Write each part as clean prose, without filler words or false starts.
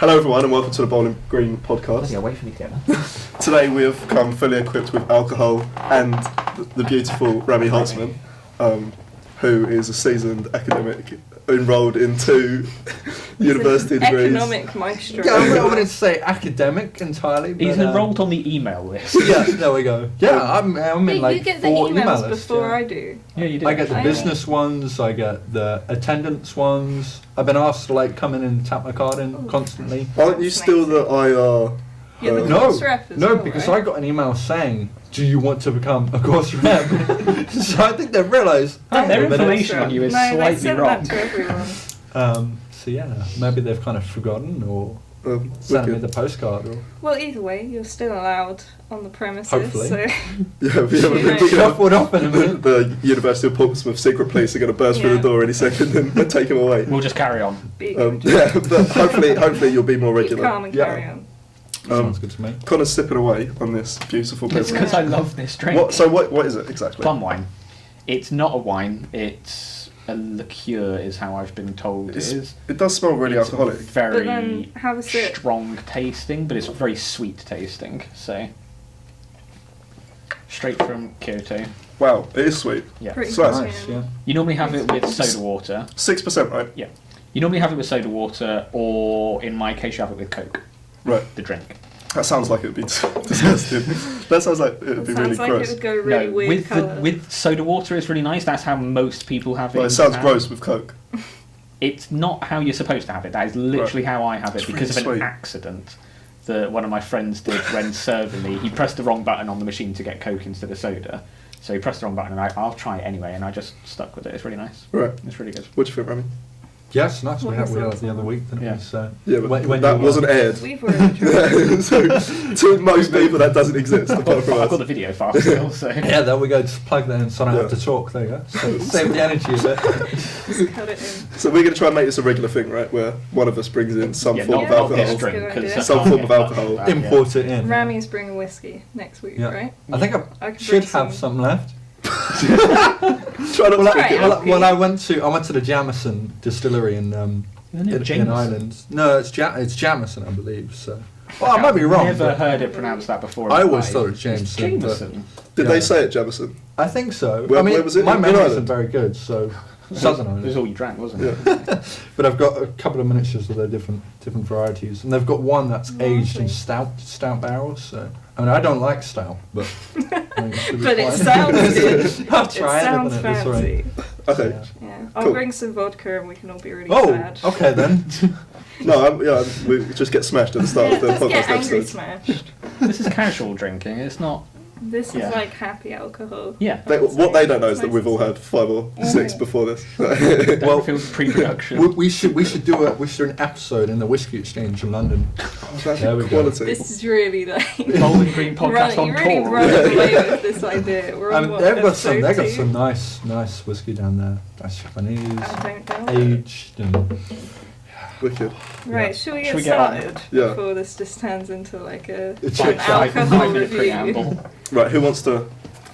Hello everyone and welcome to the Bowling Green podcast. Yeah, wait for me to get that. Today we have come fully equipped with alcohol and the beautiful Rami Holtzman, who is a seasoned academic enrolled in 2 university degrees. Economic maestro. Yeah, I wouldn't say academic entirely. But, He's enrolled on the email list. Yeah, there we go. Yeah, I'm in like you get 4 the emails email lists, before yeah. I do. Yeah, you do. I get the I business ones, I get the attendance ones. I've been asked to like come in and tap my card in constantly. Aren't you still the IR? You're the No, course rep as no, well, because right? I got an email saying, "Do you want to become a course rep?" So I think they've realised. Their information on you is No, they slightly sent wrong. that to everyone. So yeah, maybe they've kind of forgotten or sent me the postcard. Or Well, either way, you're still allowed on the premises. Hopefully. So Yeah, we have You know. shuffled up in a minute. the University of Portsmouth secret police are going to burst through the door any second and take him away. We'll just carry on. be Yeah, but hopefully you'll be more Keep regular. calm and carry on. Sounds good to me. Connor's sipping away on this beautiful It's beverage. because I love this drink. What is it exactly? Plum wine. It's not a wine. It's a liqueur, is how I've been told it is. It does smell really It's alcoholic. But Very then, how is it? strong tasting, but it's very sweet tasting. So straight from Kyoto. Wow, it is sweet. Yeah. Pretty So much, Nice, yeah. You normally have it with soda water. 6%, right? Yeah. You normally have it with soda water, or in my case, you have it with Coke. Right. The drink. That sounds like it would be disgusting. That sounds like it would be really Sounds like gross. it would go really No, weird with colour. with soda water is really nice. That's how most people have it. Well, it in sounds Japan. gross with Coke. It's not how you're supposed to have it. That is literally how I have it It's because really of an sweet. accident that one of my friends did when serving me. He pressed the wrong button on the machine to get Coke instead of soda. So he pressed the wrong button and I'll try it anyway, and I just stuck with it. It's really nice. Right. It's really good. What do you think, Rami? Yes, nice. What We had is it it? the other week, didn't Yeah. we? So Yeah, but when that you, wasn't aired. We've already tried. So, to most people, that doesn't exist apart from I've got us. the video file still, so Yeah, there we go. Just plug that in so I don't Yeah. have to talk. There you go. So save the energy a bit. Just cut it in. So we're going to try and make this a regular thing, right? Where one of us brings in some yeah, form not, of not alcohol. this That's a drink good because idea. Some form of alcohol. Import it in. Rami's bringing whiskey next week, Yeah. right? I think I I can should bring have some left. Try not to Well, drink it. Alright. when I went to the Jamison distillery in Isn't it in Jameson? Ireland. No, it's Jamison, I believe. So, well, I might be wrong. Never but heard it pronounced that before. in I my always life. thought it was It's Jameson. but Jameson. Did Yeah. they say it, Jamison? I think so. Where- I mean, where was it? my In memory isn't Ireland? very good, so Southern It was Ireland. all you drank, wasn't it? Yeah. But I've got a couple of miniatures of their different varieties, and they've got one that's aged in stout barrels. So, I mean, I don't like stout, but I think it should be But it fine. sounds good. I'll It try sounds it. That's right. fancy. Okay. Yeah. Yeah. I'll Cool. bring some vodka and we can all be really Oh, sad. okay then. No, we just get smashed at the start Yeah, of the just podcast get angry episode. smashed. This is casual drinking. It's not. This is Yeah. like happy alcohol. Yeah. What they don't know is that we've all had 5 or 6 before this. Well, feels pre-production. we should do an episode in the Whiskey Exchange in London. That's There we go. quality. This is really like Bowling Green podcast on you really tour. run away with this idea. We're on what, They've got some episode 2? nice whiskey down there. Nice Japanese, I don't doubt it. aged, and Wicked. Right, should we get we get on? started Yeah. before this just turns into like a It's an like alcohol 5-minute review? preamble. Right, who wants to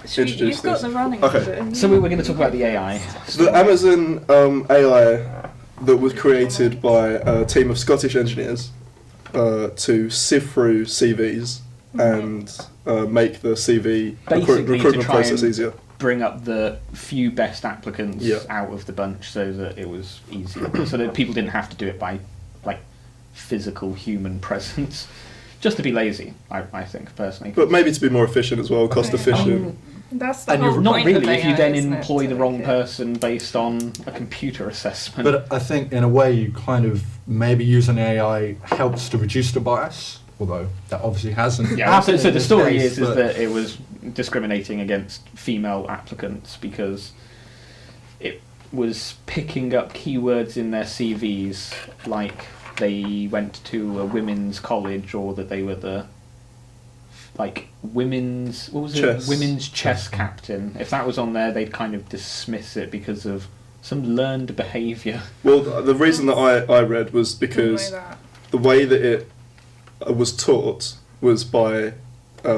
You've introduce got this? the running Okay. of it. So we were going to talk about the AI. The Amazon AI that was created by a team of Scottish engineers to sieve through CVs and make the CV Basically to recruitment try process and easier. bring up the few best applicants Yeah. out of the bunch so that it was easier. So that people didn't have to do it by like physical human presence. Just to be lazy, I think, personally. But maybe to be more efficient as well, cost Okay. efficient. That's the And whole you're Not point really of if you AI, then isn't it, employ to the make wrong it- person based on a computer assessment. but I think in a way you kind of maybe using AI helps to reduce the bias, although that obviously hasn't. yeah, happened so in the this story case, is but- that it was discriminating against female applicants because it was picking up keywords in their CVs like they went to a women's college or that they were the women's Chess. women's chess captain. If that was on there, they'd kind of dismiss it because of some learned behaviour. Well, the reason that I read was because the way that it was taught was by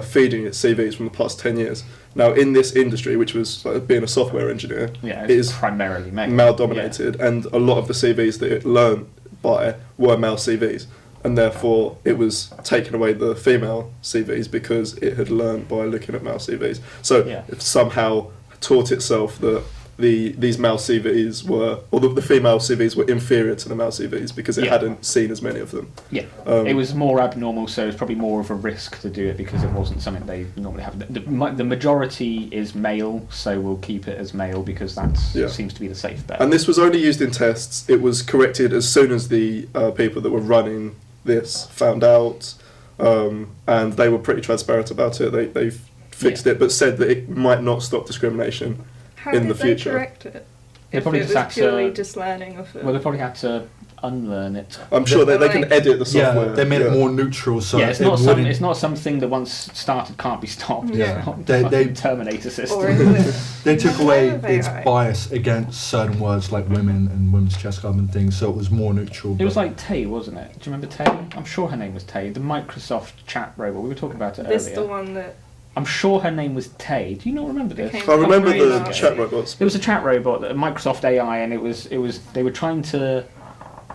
feeding it CVs from the past 10 years. Now, in this industry, which was being a software engineer, Yeah, it is primarily male dominated, and a lot of the CVs that it learned by were male CVs. and therefore it was taking away the female CVs because it had learned by looking at male CVs. So it somehow taught itself that these male CVs were, or the female CVs were inferior to the male CVs because it hadn't seen as many of them. Yeah, it was more abnormal, so it's probably more of a risk to do it because it wasn't something they normally have. The majority is male, so we'll keep it as male because that seems to be the safe bet. And this was only used in tests. It was corrected as soon as the people that were running this found out, and they were pretty transparent about it. They fixed it, but said that it might not stop discrimination. How in did the future. they correct it? They If probably it just was had purely to. just learning of it. Well, they probably had to unlearn it. I'm sure they can edit the software. Yeah, they made it more neutral, so it's it not wouldn't. it's not something that once started can't be stopped. Yeah. It's not They- fucking Terminator system. Or is it? They took away Never its AI. bias against certain words like women and women's chest club and things, so it was more neutral. It was but- like Tay, wasn't it? Do you remember Tay? I'm sure her name was Tay. The Microsoft chat robot. We were talking about it This earlier. the one that I'm sure her name was Tay. Do you not remember this? Became I remember Very the nice. chat robots. It was a chat robot, a Microsoft AI, and it was they were trying to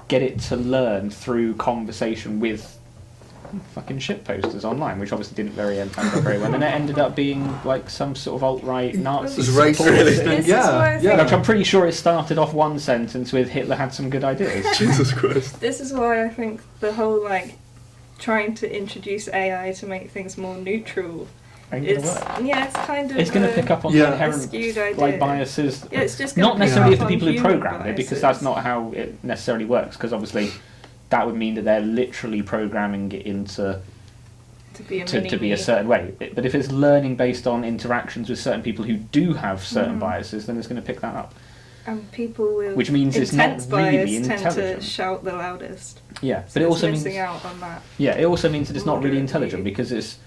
get it to learn through conversation with fucking shit posters online, which obviously didn't end up very well, and it ended up being like some sort of alt-right Nazi. It was racist. support Really? thing. This is Yeah, why I yeah. Which I'm pretty sure it started off one sentence with Hitler had some good ideas. Jesus Christ. this is why I think the whole trying to introduce AI to make things more neutral. Ain't gonna It's work. it's kind of It's going to pick up on Yeah. the a inherent skewed idea. biases. Yeah, it's just gonna Not pick necessarily of up the on people who human programmed it, because biases. that's not how it necessarily works. Because obviously, that would mean that they're literally programming it into to be a to be mini-me. a certain way. But if it's learning based on interactions with certain people who do have certain biases, then it's going to pick that up. And people with Which means it's not intense really bias tend to intelligent. shout the loudest. Yeah, So but it it's also means missing out on that. it also means that it's not really Moderate intelligent view. because it's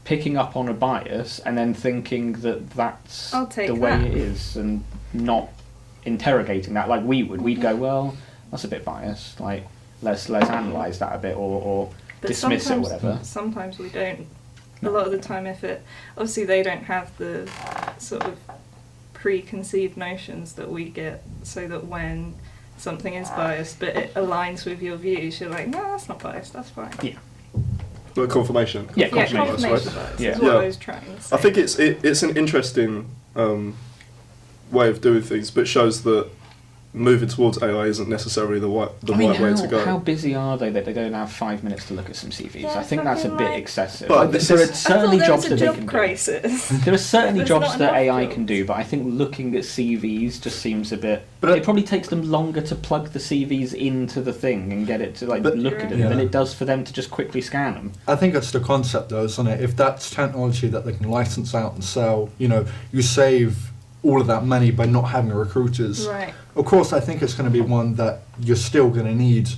picking up on a bias and then thinking that that's I'll take the way that. it is and not interrogating that like we would. We'd go, well, that's a bit biased. Like let's analyse that a bit or But dismiss it or whatever. Sometimes we don't. No. A lot of the time, obviously they don't have the sort of preconceived notions that we get, so that when something is biased but it aligns with your views, you're like, no, that's not biased, that's fine. Yeah. But confirmation. Yeah, Yeah, confirmation bias, confirmation right? bias Yeah. is what Yeah. I was trying to say. I think it's an interesting way of doing things, but shows that moving towards AI isn't necessarily the right way to go. How busy are they that they don't have 5 minutes to look at some CVs? Yeah, I think that's a fucking bit like- excessive. But Like, this there are is- certainly I thought jobs there that was they a can job do. crisis. There are certainly There's jobs not that enough AI jobs. can do, but I think looking at CVs just seems a bit. But It probably takes them longer to plug the CVs into the thing and get it to But- look at them Yeah. than it does for them to just quickly scan them. I think that's the concept, though, isn't it? If that's technology that they can license out and sell, you save all of that money by not having recruiters. Right. Of course, I think it's going to be one that you're still going to need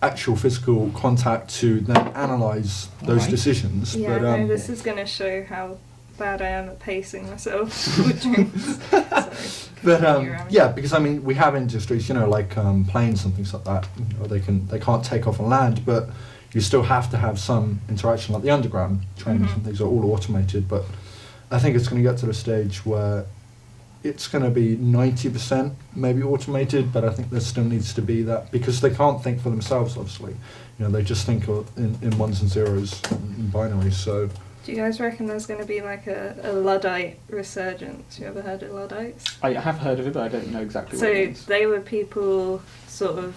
actual physical contact to then analyse those Right. decisions. Yeah, but, no, this is going to show how bad I am at pacing myself with drinks. Sorry. But Continue, Rami. yeah, because we have industries, like planes and things like that. They can't take off on land, but you still have to have some interaction, like the underground trains and things are all automated. But I think it's going to get to the stage where it's going to be 90% maybe automated, but I think there still needs to be that because they can't think for themselves. Obviously, they just think in ones and zeros and binaries. So. Do you guys reckon there's going to be like a Luddite resurgence? You ever heard of Luddites? I have heard of it, but I don't know exactly what So it means. they were people sort of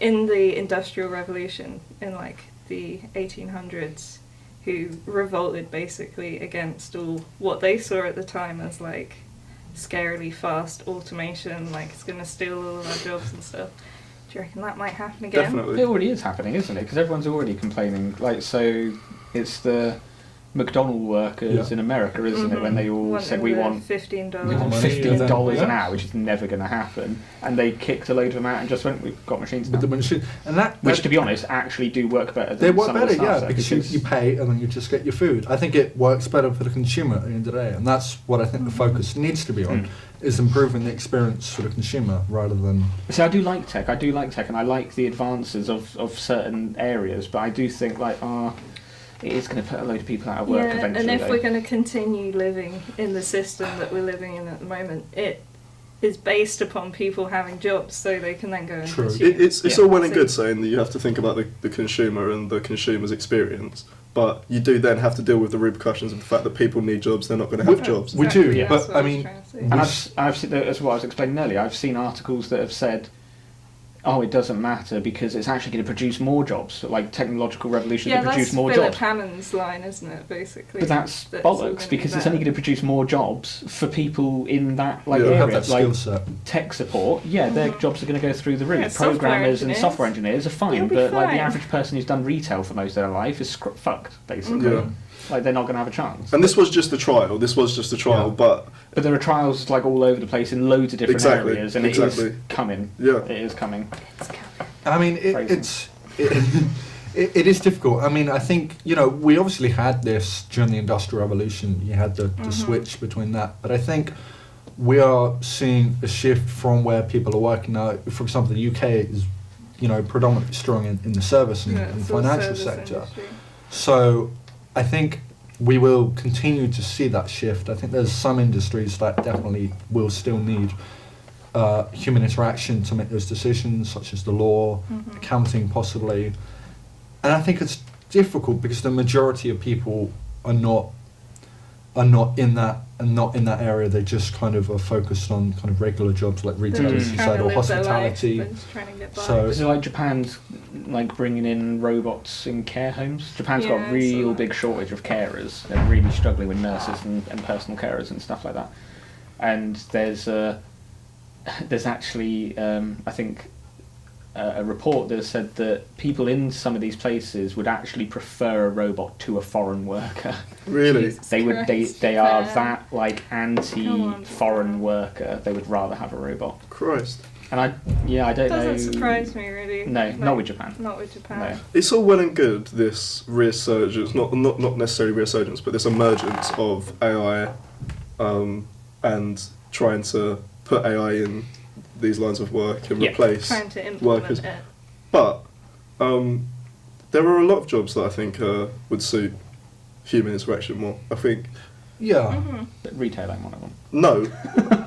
in the Industrial Revolution in like the 1800s who revolted basically against all what they saw at the time as like scarily fast automation, like it's going to steal all of our jobs and stuff. Do you reckon that might happen again? Definitely. It already is happening, isn't it? Because everyone's already complaining. So it's the McDonald workers in America, isn't it? When they all said we want $15. We want Money, $15 yeah. an hour, which is never going to happen. And they kicked a load of them out and just went, we've got machines now. With the machine, and Which, to be honest, actually do work better than they work some of better, the stuff, yeah, because you pay and then you just get your food. I think it works better for the consumer at the end of the day, and that's what I think the focus needs to be on, is improving the experience for the consumer rather than. See, I do like tech, and I like the advances of certain areas, but I do think, it is going to put a load of people out of work eventually. and if though. we're going to continue living in the system that we're living in at the moment, is based upon people having jobs, so they can then go and True. consume. It's all well and So- good saying that you have to think about the consumer and the consumer's experience, but you do then have to deal with the repercussions of the fact that people need jobs, they're not going to have jobs. We do, Yeah. but That's what I was mean, trying to say. And I've seen, as what I was explaining earlier, I've seen articles that have said, oh, it doesn't matter because it's actually going to produce more jobs. Like technological revolution Yeah, to produce that's more Philip jobs. Hammond's line, isn't it? Basically. But that's That it's all bollocks gonna because be it's only better. going to produce more jobs for people in that like Yeah. you have area. that Like skill set. tech support, their jobs are going to go through the roof. Yeah, software Programmers and engineers. software engineers are fine, You'll be but like the fine. average person who's done retail for most of their life is fucked, basically. Yeah. Like they're not going to have a chance. And this was just a trial. Yeah. But But there are trials like all over the place in loads of different Exactly, areas, and it exactly. is coming. yeah, It is coming. I mean, Crazy. it is difficult. I mean, I think, we obviously had this during the Industrial Revolution. You had the switch between that. But I think we are seeing a shift from where people are working now. For example, the UK is, predominantly strong in the service and, Yeah, and it's all financial service sector. industry. So I think we will continue to see that shift. I think there's some industries that definitely will still need human interaction to make those decisions, such as the law, accounting possibly. And I think it's difficult because the majority of people are not in that area. They just kind of are focused on kind of regular jobs like retail, They're as just you trying said, to or live their life, hospitality. they're just trying to get by. So- Is it like Japan's like bringing in robots in care homes? Japan's got Yeah, a I real saw that. big shortage of carers. They're really struggling with nurses and personal carers and stuff like that. And there's actually I think a report that said that people in some of these places would actually prefer a robot to a foreign worker. really. Jesus They would Christ, they are Japan. that like Come on, anti-foreign Japan. worker. They would rather have a robot. Christ. And I don't know. Doesn't surprise me really. No, Like, not with Japan. Not with Japan. No. It's all well and good, this resurgence, not necessarily resurgence, but this emergence of AI and trying to put AI in these lines of work and Yeah. replace Trying to implement workers. it. But there are a lot of jobs that I think would suit human interaction more. I think, Yeah, Retailing one of them. no,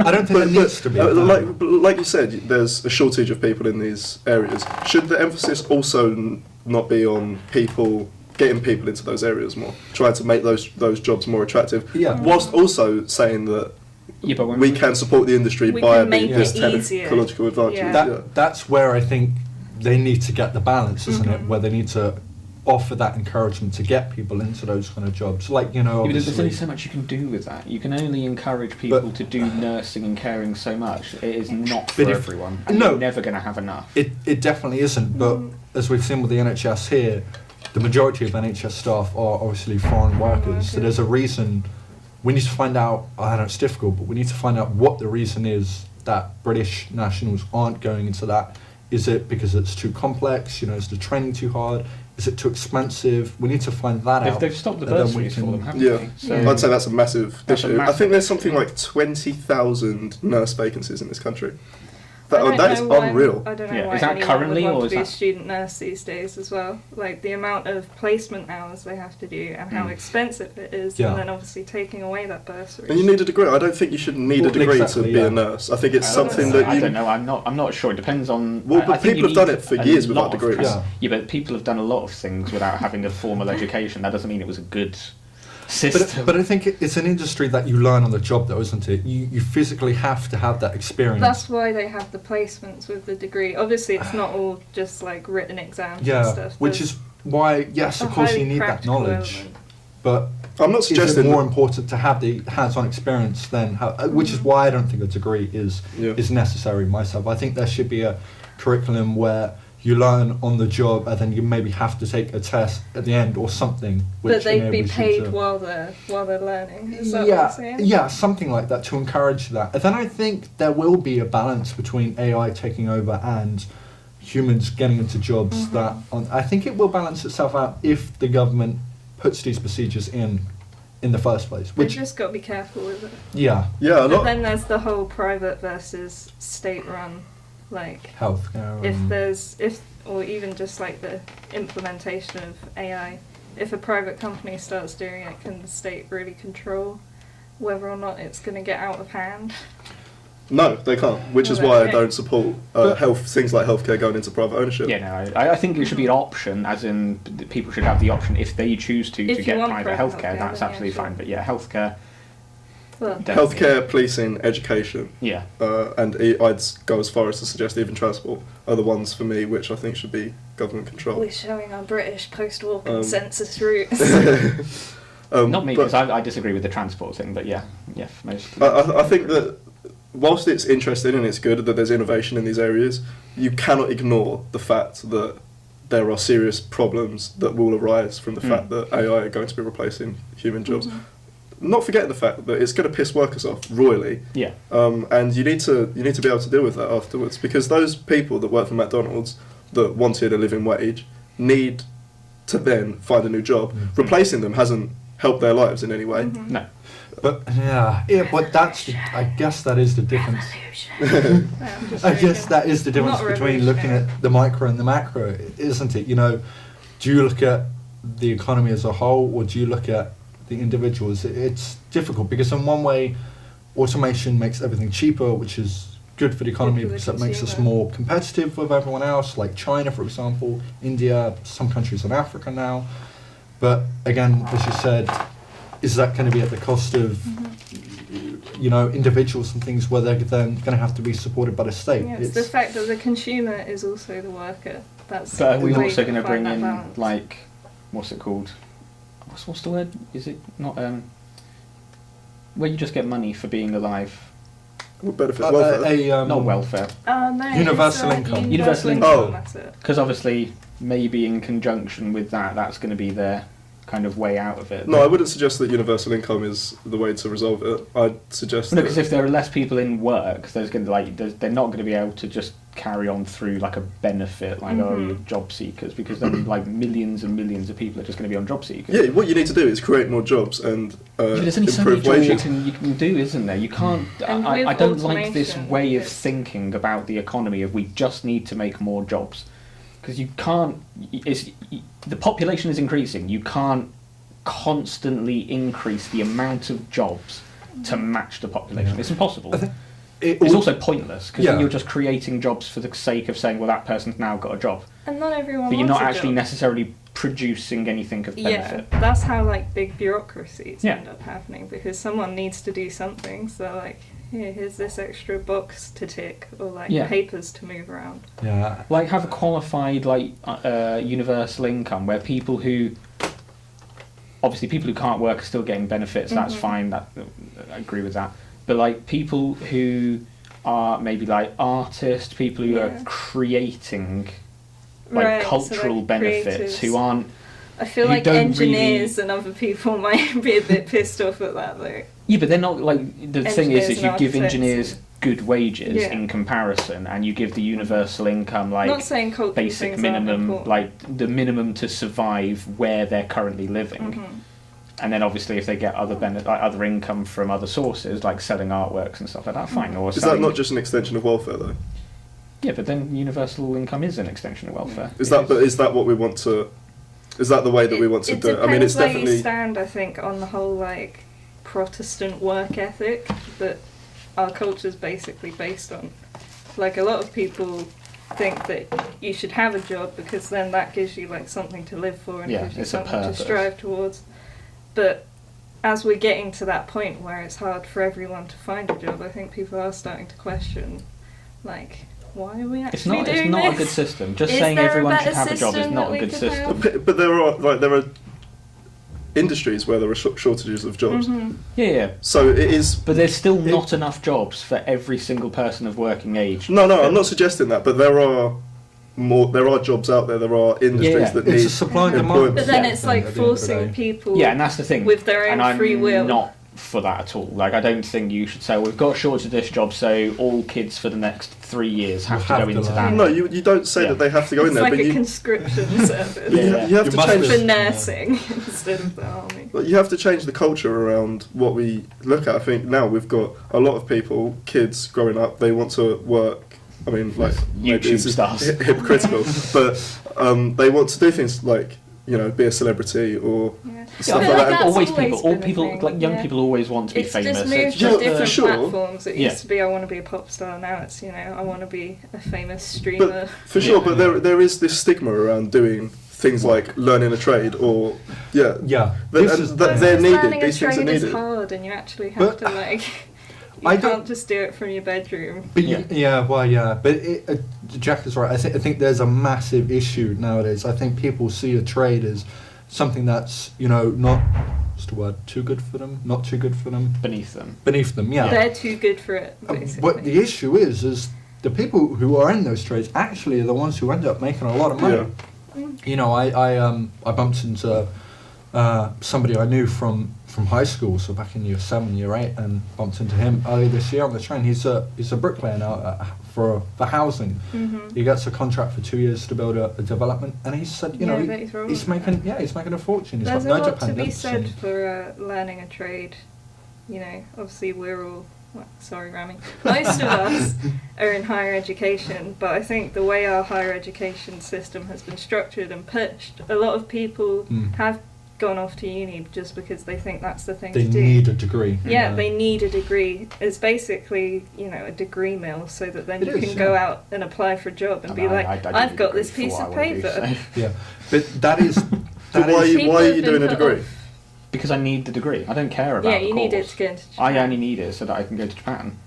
I don't think but, it needs to be. like you said, there's a shortage of people in these areas. Should the emphasis also not be on people, getting people into those areas more, trying to make those jobs more attractive, Yeah. whilst also saying that Yeah, but when we can support the industry We by can make this it easier. technological advantage. Yeah. That's where I think they need to get the balance, isn't it? Mhm. Where they need to offer that encouragement to get people into those kind of jobs. Like, Yeah, but there's obviously. only so much you can do with that. You can only encourage people But- to do nursing and caring so much. It is not for But if- everyone. And no. you're never going to have enough. It definitely isn't, but as we've seen with the NHS here, the majority of NHS staff are obviously foreign workers. So there's a reason. We need to find out, I know it's difficult, but we need to find out what the reason is that British nationals aren't going into that. Is it because it's too complex? Is the training too hard? Is it too expensive? We need to find that out. They've stopped the and then we bursaries for can- them, haven't Yeah. they? So Yeah. I'd say that's a massive That's a issue. I massive think there's something issue. like 20,000 nurse vacancies in this country. I don't That is know why- unreal. I don't know Yeah, why is that anyone currently, would want or to is be a that- student nurse these days as well. Like the amount of placement hours they have to do and how expensive it is, Yeah. and then obviously taking away that bursary. And you need a degree. I don't think you should need a Well, degree exactly, to be yeah. a nurse. I think it's I don't something know. that I you. don't know. I'm not sure. It depends on. Well, I but think people you have done need it for a years lot without of degrees. training. Yeah, but people have done a lot of things without having a formal education. That doesn't mean it was a good system. But I think it's an industry that you learn on the job, though, isn't it? You physically have to have that experience. That's why they have the placements with the degree. Obviously, it's not all just like written exams and yeah, stuff. which There's is why, yes, a of course, highly you need that practical knowledge. element. But I'm not is it suggesting. more important to have the hands-on experience than which is why I don't think a degree is Yeah. necessary myself. I think there should be a curriculum where you learn on the job and then you maybe have to take a test at the end or something. But which they'd be enables you paid to- while they're learning. Is that what yeah, you're saying? yeah, something like that to encourage that. And then I think there will be a balance between AI taking over and humans getting into jobs that. I think it will balance itself out if the government puts these procedures in the first place. They've Which, just got to be careful with it. yeah, Yeah, a But lot. then there's the whole private versus state-run, like healthcare. or even just like the implementation of AI. If a private company starts doing it, can the state really control whether or not it's going to get out of hand? No, they can't. Which is why I don't support things like healthcare going into private ownership. Yeah, no, I think it should be an option, as in people should have the option if they choose to get private healthcare. That's absolutely fine. But yeah, healthcare. Well, healthcare, policing, education. Yeah. And I'd go as far as to suggest even transport are the ones for me which I think should be government controlled. We're showing our British post-war consensus roots. Not me, because I disagree with the transport thing, but yeah, most. I think that whilst it's interesting and it's good that there's innovation in these areas, you cannot ignore the fact that there are serious problems that will arise from the fact that AI are going to be replacing human jobs. Mm-hmm. Not forgetting the fact that it's going to piss workers off royally. Yeah. And you need to be able to deal with that afterwards, because those people that work for McDonald's that wanted a living wage need to then find a new job. Mm-hmm. Replacing them hasn't helped their lives in any way. Mm-hmm. No. But but I guess that is the difference. I guess that is the difference between looking at the micro and the macro, isn't it? You know, do you look at the economy as a whole, or do you look at the individuals? It's difficult because in one way, automation makes everything cheaper, which is good for the economy because that makes us more competitive with everyone else, like China, for example, India, some countries in Africa now. But again, as you said, is that going to be at the cost of, you know, individuals and things where they're then going to have to be supported by the state? Yeah, it's the fact that the consumer is also the worker. That's. But are we also going to find bring in balance. like, what's it called? What's the word? Is it not where you just get money for being alive? Benefit welfare. Not welfare. No, Universal income. Universal income. Oh. That's it. Because obviously, maybe in conjunction with that, that's going to be their kind of way out of it. No, I wouldn't suggest that universal income is the way to resolve it. I'd suggest No, because if there are less people in work, they're not going to be able to just carry on through like a benefit, like you're job seekers, because then like millions and millions of people are just going to be on job seekers. Yeah, what you need to do is create more jobs and there's only so many improve jobs wages. you can do, isn't there? You can't. I don't like this way of thinking about the economy of we just need to make more jobs, because you can't. The population is increasing. You can't constantly increase the amount of jobs to match the population. Yeah. It's impossible. It's also pointless, because you're just creating jobs for the sake of saying, well, that person's now got a job. And not everyone. But you're not wants a actually job. necessarily producing anything of benefit. Yeah, that's how like big bureaucracies Yeah. end up happening, because someone needs to do something. So like, here's this extra box to tick, or like papers to move around. Yeah. Like have a qualified like universal income where people who can't work are still getting benefits. That's fine. I agree with that. But like people who are maybe like artists, people who are creating like cultural benefits, creators. who aren't. I feel like engineers and other people might be a bit pissed off at that though. Yeah, but they're not like the thing is you give architects engineers good wages in comparison, and you give the universal income like not saying cultural basic things minimum, aren't like the minimum to survive where they're currently living. And then obviously if they get other other income from other sources, like selling artworks and stuff like that, fine. Or is that not just an extension of welfare though? Yeah, but then universal income is an extension of welfare. Is that what we want to? Is that the way that we want to do it? I mean, it's definitely. You stand, I think, on the whole like Protestant work ethic that our culture is basically based on. Like a lot of people think that you should have a job because then that gives you like something to live for and gives you something to strive towards. But as we're getting to that point where it's hard for everyone to find a job, I think people are starting to question, like, why are we actually doing this? It's not a good system. Just saying everyone should have a job is not a good system. But there are industries where there are shortages of jobs. Yeah. So it is. But there's still not enough jobs for every single person of working age. No, I'm not suggesting that. But there are jobs out there. There are industries that need a supply and demand. But then it's like forcing people. Yeah, and that's the thing. With their own free will. I'm not for that at all. Like, I don't think you should say, well, we've got a shortage of this job, so all kids for the next 3 years have to go into that. No, you don't say that they have to go in there. It's like but a conscription service. You have to change for nursing instead of the army. But you have to change the culture around what we look at. I think now we've got a lot of people, kids growing up, they want to work. I mean, like YouTube stars. Hypocritical, but they want to do things like be a celebrity or Yeah. stuff I like feel that. that's always always people, all been a people, thing, like young yeah. people, always want to be It's famous. just moved It's to Yeah, just for different sure. platforms. It Yeah. used to be I want to be a pop star. Now it's I want to be a famous streamer. But for sure, Yeah. but there is this stigma around doing things like learning a trade or Yeah. They're Because needed. learning a These things are trade is needed. hard, and you actually have But- to like. I You don't- can't just do it from your bedroom. But Yeah. but Jack is right. I think there's a massive issue nowadays. I think people see a trade as something that's not, what's the word, too good for them, not too good for them, beneath them. beneath them. Yeah. They're too good for it. Basically. But the issue is the people who are in those trades actually are the ones who end up making a lot of money. Yeah. I bumped into somebody I knew from high school, so back in year 7, year 8, and bumped into him earlier this year on the train. He's a bricklayer now for housing. Mhm. He gets a contract for 2 years to build a development, and he said, Yeah, but he's wrong he's with making a fortune. He's There's a got no lot to be dependents. said and- for learning a trade. Obviously we're all, sorry Rami, most of us are in higher education, but I think the way our higher education system has been structured and pushed, a lot of people have gone off to uni just because they think that's the thing They to do. need a degree. Yeah, they need a degree. It's basically, a degree mill, so that then It you is, can go yeah. out and apply for a job and I be mean, like, I did I've a got degree this for piece what of I wanna do, paper. so- Yeah, but that is. But why People are have you been doing a put degree? off. Because I need the degree. I don't care about Yeah, the you course. need it to get into I Japan. only need it so that I can go to Japan.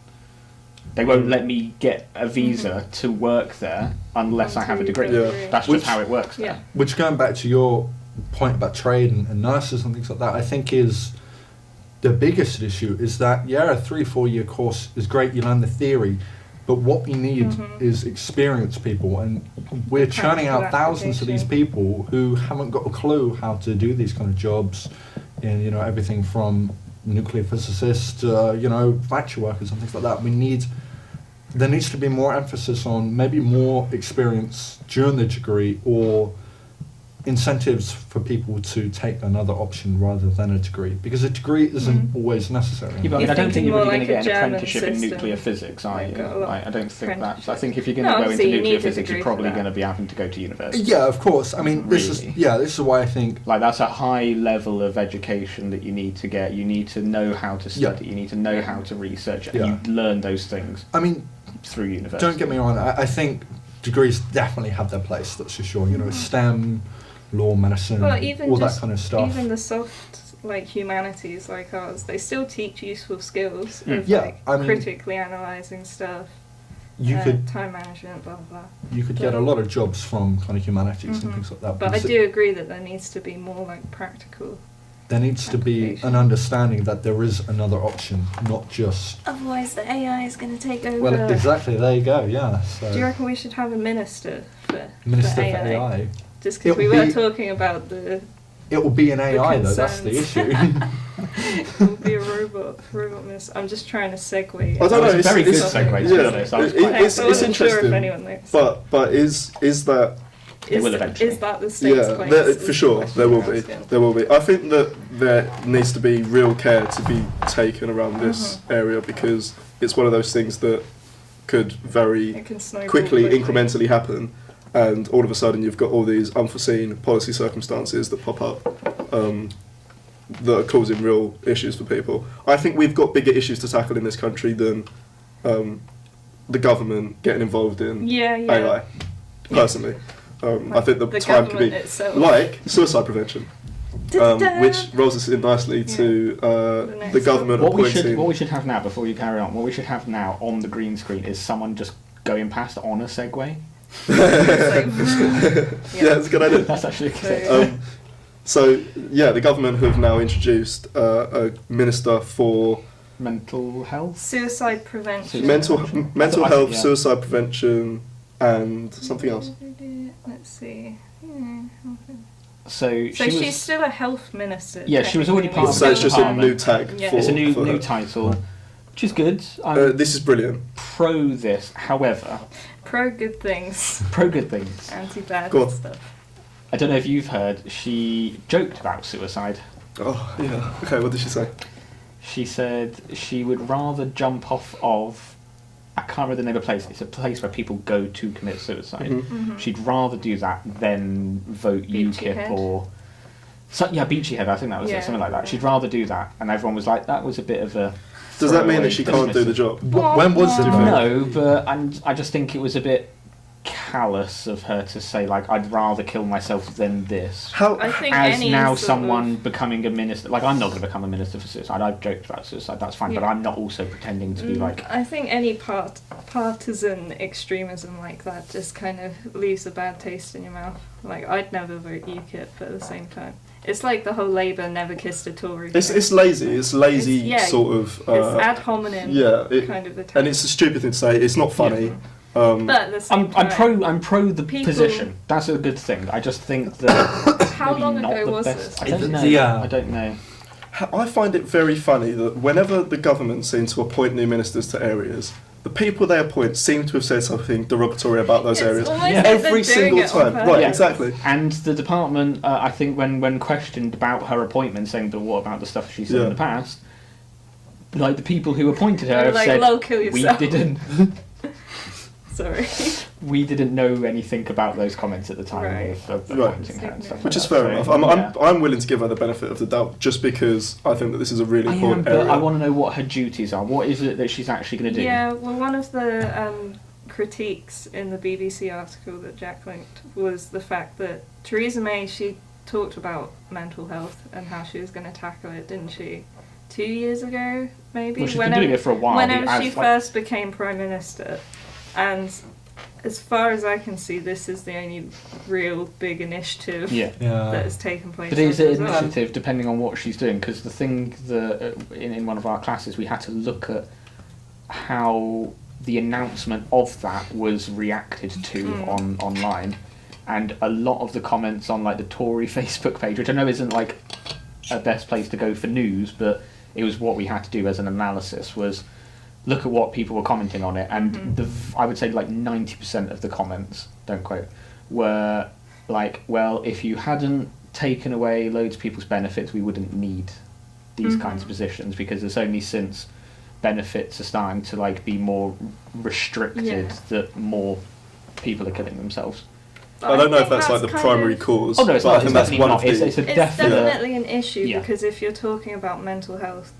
They won't let me get a visa to work there unless I have a degree. Yeah. That's Which- just how it works Yeah. there. Which, going back to your point about trade and nurses and things like that, I think is the biggest issue is that, a 3-4 year course is great, you learn the theory, but what we need is experienced people, and we're churning out Practical thousands of these application. people who haven't got a clue how to do these kind of jobs, in everything from nuclear physicists to factory workers and things like that. There needs to be more emphasis on maybe more experience during the degree, or incentives for people to take another option rather than a degree, because a degree isn't always necessary. Yeah, but I mean, You're I don't think thinking you're more really like going to a get an German apprenticeship in system. nuclear physics, are Like, you? got a lot I don't think that. So I apprenticeships. think if you're going No, to go into obviously you nuclear need a physics, you're degree probably for going to that. be having to go to university. Yeah, of course. I mean, this Really? is why I think Like, that's a high level of education that you need to get. You need to know how to study. You need to know how to research, and Yeah. you learn those things through university. don't get me wrong. I think degrees definitely have their place. That's for sure. STEM, law, medicine, Well, even all just, that kind of stuff. Even the soft, humanities like ours, they still teach useful skills Mm. of, Yeah, I mean- critically analysing stuff, you could time management, blah, blah, blah. get a lot of jobs from kind of humanities and Mhm. things like that. But I because do agree that there needs to be more, practical. there needs to be application. an understanding that there is another option, not just. Otherwise the AI is going to take over. Well, exactly. There you go. Yeah. So Do you reckon we should have a minister for Minister for for AI? AI. Just because we It'll were be- talking about the... It will be an AI though. That's the concerns. issue. it will be a robot minister. I'm just trying to segue. I don't That know. was a it's- very good it's- segue, to be yeah, honest. I was it- quite- it's I wasn't sure if interesting. anyone knows. But is that It will eventually. Is that the state's place? for sure there will be. There will be. I think that there needs to be real care to be taken around this area, because it's one of those things that could very It can snowball quickly, incrementally happen, and all of a sudden you've got all these unforeseen policy circumstances that pop up that are causing real issues for people. I think we've got bigger issues to tackle in this country than the government getting involved in AI, personally. I think the time could be itself. like suicide prevention, Da-da-da. which rolls us in nicely to next the government What appointing. we should have now, before you carry on, what we should have now on the green screen is someone just going past on a Segway. Yeah, it's a good idea. That's actually a good So the government have now introduced a minister for mental health. Suicide prevention. mental I health, think, yeah. suicide prevention, and something else. Let's see. So So she she's was. still a health minister. Yeah, she was already technically. part of So the it's just a department. new tag. Yeah. For, It's a for new her. title, which is good. I'm This is brilliant. pro this. However, Pro good things, pro good things. anti bad Go on. stuff. I don't know if you've heard. She joked about suicide. Oh yeah. Okay, what did she say? She said she would rather jump off of I can't remember the name of the place. It's a place where people go to commit suicide. Mhm. She'd rather do that than vote Beachy UKIP Head. or Beachy Head. I think that was it, something like that. She'd rather do that, and everyone was like, "That was a bit of a." Does that mean that she can't do the job? When was it? No, but I just think it was a bit callous of her to say, like, I'd rather kill myself than this. I think As any now sort someone of- becoming a minister, like, I'm not going to become a minister for suicide. I've joked about suicide, that's fine, but Yeah. I'm not also pretending to be like. I think any partisan extremism like that just kind of leaves a bad taste in your mouth. Like, I'd never vote UKIP, but at the same time, it's like the whole Labour never kissed a Tory. It's thing. lazy. It's lazy It's- yeah, sort of. It's ad hominem. Kind of attack. and it's a stupid thing to say. It's not funny. But at the same I'm time, pro the people- position. That's a good thing. I just think that How maybe long not ago the was best. this? I don't know. Yeah. I don't know. I find it very funny that whenever the government seem to appoint new ministers to areas, the people they appoint seem to have said something derogatory about those It's areas almost like every they're doing single it on time. purpose. Right, Yeah. exactly. And the department, I think, when questioned about her appointment, saying, "But what about the stuff she said in Yeah. the past?" Like the people who appointed her They're have like, said, "Lol, kill "We yourself." Sorry. we didn't know anything about those comments at the time Right. of Right. appointing her and stuff." Which like is that. fair So, enough. yeah. I'm willing to give her the benefit of the doubt just because I think that this is a really I am, important but area. I want to know what her duties are. What is it that she's actually going to do? Yeah, well, one of the critiques in the BBC article that Jack linked was the fact that Theresa May, she talked about mental health and how she was going to tackle it, didn't she? 2 years ago, maybe? Well, she's been doing it for a while. Whenever as, she like- first became Prime Minister. And as far as I can see, this is the only real big initiative Yeah. that has taken place. But is as a it result. initiative depending on what she's doing? Because the thing that in one of our classes we had to look at how the announcement of that was reacted to online, and a lot of the comments on like the Tory Facebook page, which I know isn't like a best place to go for news, but it was what we had to do as an analysis, was look at what people were commenting on it, and I would say like 90% of the comments, don't quote, were like, well, if you hadn't taken away loads of people's benefits, we wouldn't need these kinds of positions, because it's only since benefits are starting to like be more restricted that more people are killing themselves. But I don't know if think that's like the kind primary of- cause. Oh no, it's but not. I think It's that's definitely one not. of the. It's a It's definite. definitely an issue Yeah. because if you're talking about mental health,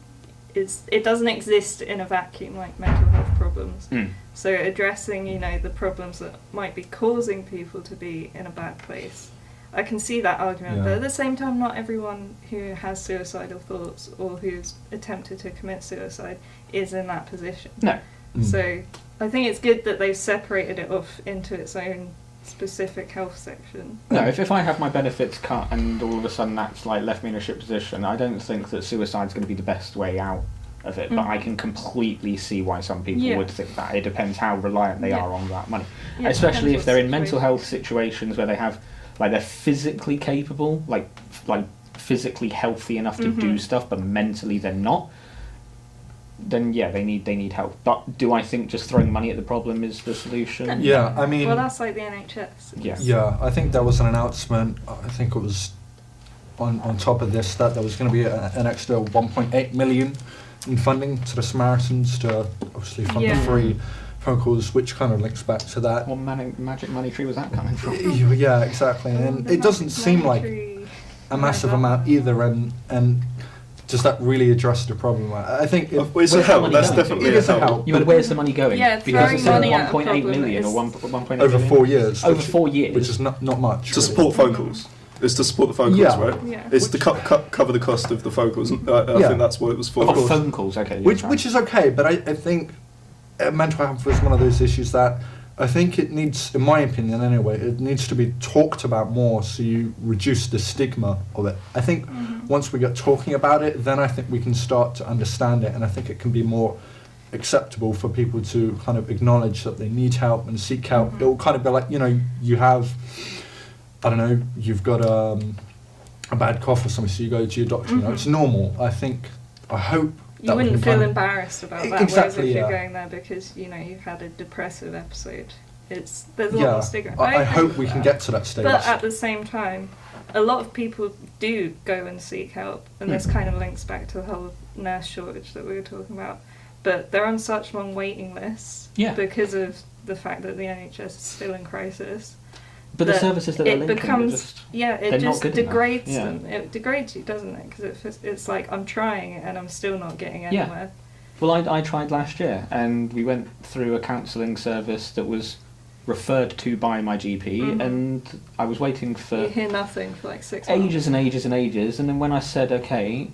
it doesn't exist in a vacuum like mental health problems. So addressing, the problems that might be causing people to be in a bad place, I can see that argument. Yeah. But at the same time, not everyone who has suicidal thoughts or who's attempted to commit suicide is in that position. No. So I think it's good that they've separated it off into its own specific health section. No, if I have my benefits cut and all of a sudden that's like left me in a shit position, I don't think that suicide's going to be the best way out of it. But I can completely see why some people would think that. It depends how reliant they are on that money, Yeah, especially if depends they're what in mental health situation. situations where they have like they're physically capable, like physically healthy enough to do stuff, but mentally they're not. Then yeah, they need help. But do I think just throwing money at the problem is the solution? Yeah, I mean, Well, that's like the NHS. Yeah. yeah, I think there was an announcement. I think it was on top of this that there was going to be an extra 1.8 million in funding to the Samaritans to obviously fund the free phone calls, which kind of links back to that. What magic money tree was that coming from? Yeah, exactly, and it doesn't seem like a massive amount either, and does that really address the problem? I think It's a Where's that help. money That's going? definitely It a is a help. help. Yeah, but where's the money going? Yeah, Because throwing it's at money at a 1.8 problem million or is- 1.8 over million? 4 years. Over which- 4 years. which is not much. To really. support phone calls. It's to support the phone calls, Yeah. right? Yeah. It's to cover the cost of the phone calls. I Yeah. think that's what it was for. Oh, phone calls, okay. Which is okay, but I think mental health is one of those issues that I think it needs, in my opinion anyway, it needs to be talked about more so you reduce the stigma of it. I think once we get talking about it, then I think we can start to understand it, and I think it can be more acceptable for people to kind of acknowledge that they need help and seek help. It'll kind of be like, you have, I don't know, you've got a bad cough or something, so you go to your doctor. It's normal. I hope You that we wouldn't can feel kind of- embarrassed about that, Exactly, whereas if you're yeah. going there because, you've had a depressive episode, there's a lot Yeah, more stigma. I agree hope with we can that. get to that stage. But at the same time, a lot of people do go and seek help, and this kind of links back to the whole nurse shortage that we were talking about. but they're on such long waiting lists Yeah. because of the fact that the NHS is still in crisis. But the services that they're linking becomes, are just... it they're not just good degrades enough. them. It degrades you, doesn't it? Because it's like, I'm trying and I'm still not getting anywhere. Well, I tried last year, and we went through a counselling service that was referred to by my GP, and I was waiting for... You hear nothing for like 6 months. ages and ages and ages, and then when I said, okay,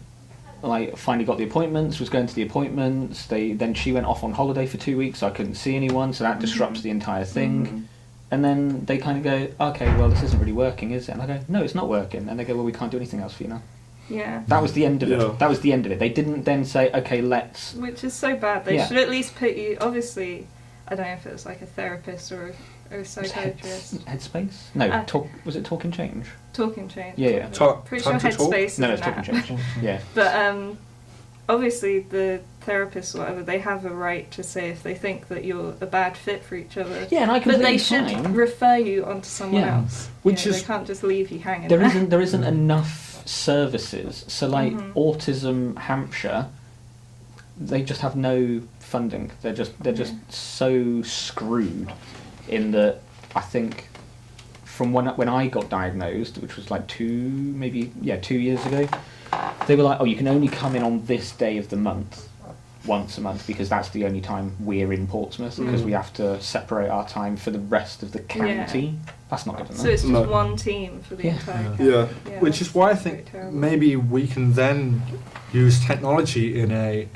like, finally got the appointments, was going to the appointments, then she went off on holiday for 2 weeks, so I couldn't see anyone, so that disrupts the entire thing. And then they kind of go, okay, well, this isn't really working, is it? And I go, no, it's not working. And they go, well, we can't do anything else for you now. Yeah. That was the end of Yeah. it. That was the end of it. They didn't then say, okay, let's... Which is so bad. They Yeah. should at least put you, obviously, I don't know if it was like a therapist or a Was psychiatrist. Headspace? No, Uh, was it Talking Change? Talking Change. Yeah. Pretty sure Time to Talk? Headspace is No, an it's Talking app. Change. Yeah. But obviously the therapists or whatever, they have a right to say if they think that you're a bad fit for each other. Yeah, and I But completely they should fine. refer you onto someone Yeah. else. Which You know, is- they can't just leave you hanging There isn't enough services. So like Mhm. Autism Hampshire, they just have no funding. They're just so screwed in that. I think from when I got diagnosed, which was like 2 years ago, they were like, oh, you can only come in on this day of the month, once a month, because that's the only time we're in Portsmouth, because we have to separate our time for the rest of the county. That's not good enough. So it's just No. one team for the Yeah. entire county. Yeah. Which is why I that's think very terrible. maybe we can then use technology in a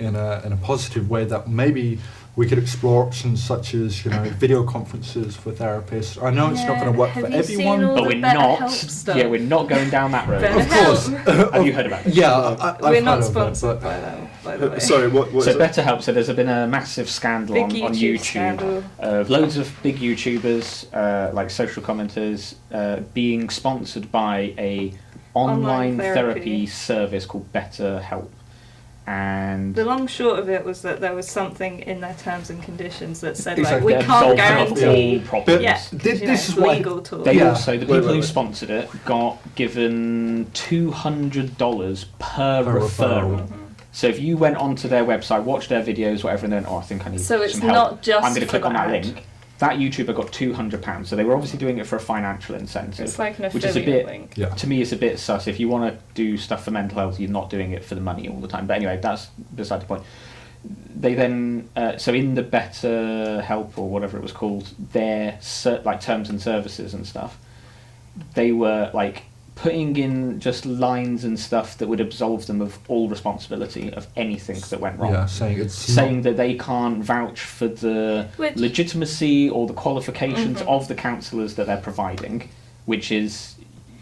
positive way, that maybe we could explore options such as, you know, video conferences for therapists. I know it's not going to work Have for you seen everyone, all But the we're BetterHelp not. stuff? Yeah, we're not going down that road. Better of course. Have you heard about it? Yeah, I've We're not heard of it, sponsored but- by them, by the way. Sorry, what So is it? BetterHelp, so there's been a massive scandal Big on YouTube YouTube scandal. of loads of big YouTubers, like social commenters, being sponsored by a online Online therapy therapy. service called BetterHelp. And The long short of it was that there was something in their terms and conditions that said, Exactly. like, we they're can't absolving of guarantee. all problems. Yeah, This- 'cause, you know, this is it's why- legal talk. They Yeah. also, the Wait, people wait, who wait. sponsored it, got given $200 per Per referral. referral. So if you went onto their website, watched their videos, whatever, and then, I think I need So it's some help, not just I'm going to for click on that that. link. That YouTuber got £200. So they were obviously doing it for a financial incentive. It's like an which is a affiliate bit, link. Yeah. to me, it's a bit sus. If you want to do stuff for mental health, you're not doing it for the money all the time. But anyway, that's beside the point. They then, so in the Better Help or whatever it was called, their like terms and services and stuff, they were like putting in just lines and stuff that would absolve them of all responsibility of anything that went wrong. Yeah, saying it's Saying that they can't vouch for the Which- legitimacy or the qualifications Mhm. of the counsellors that they're providing, which is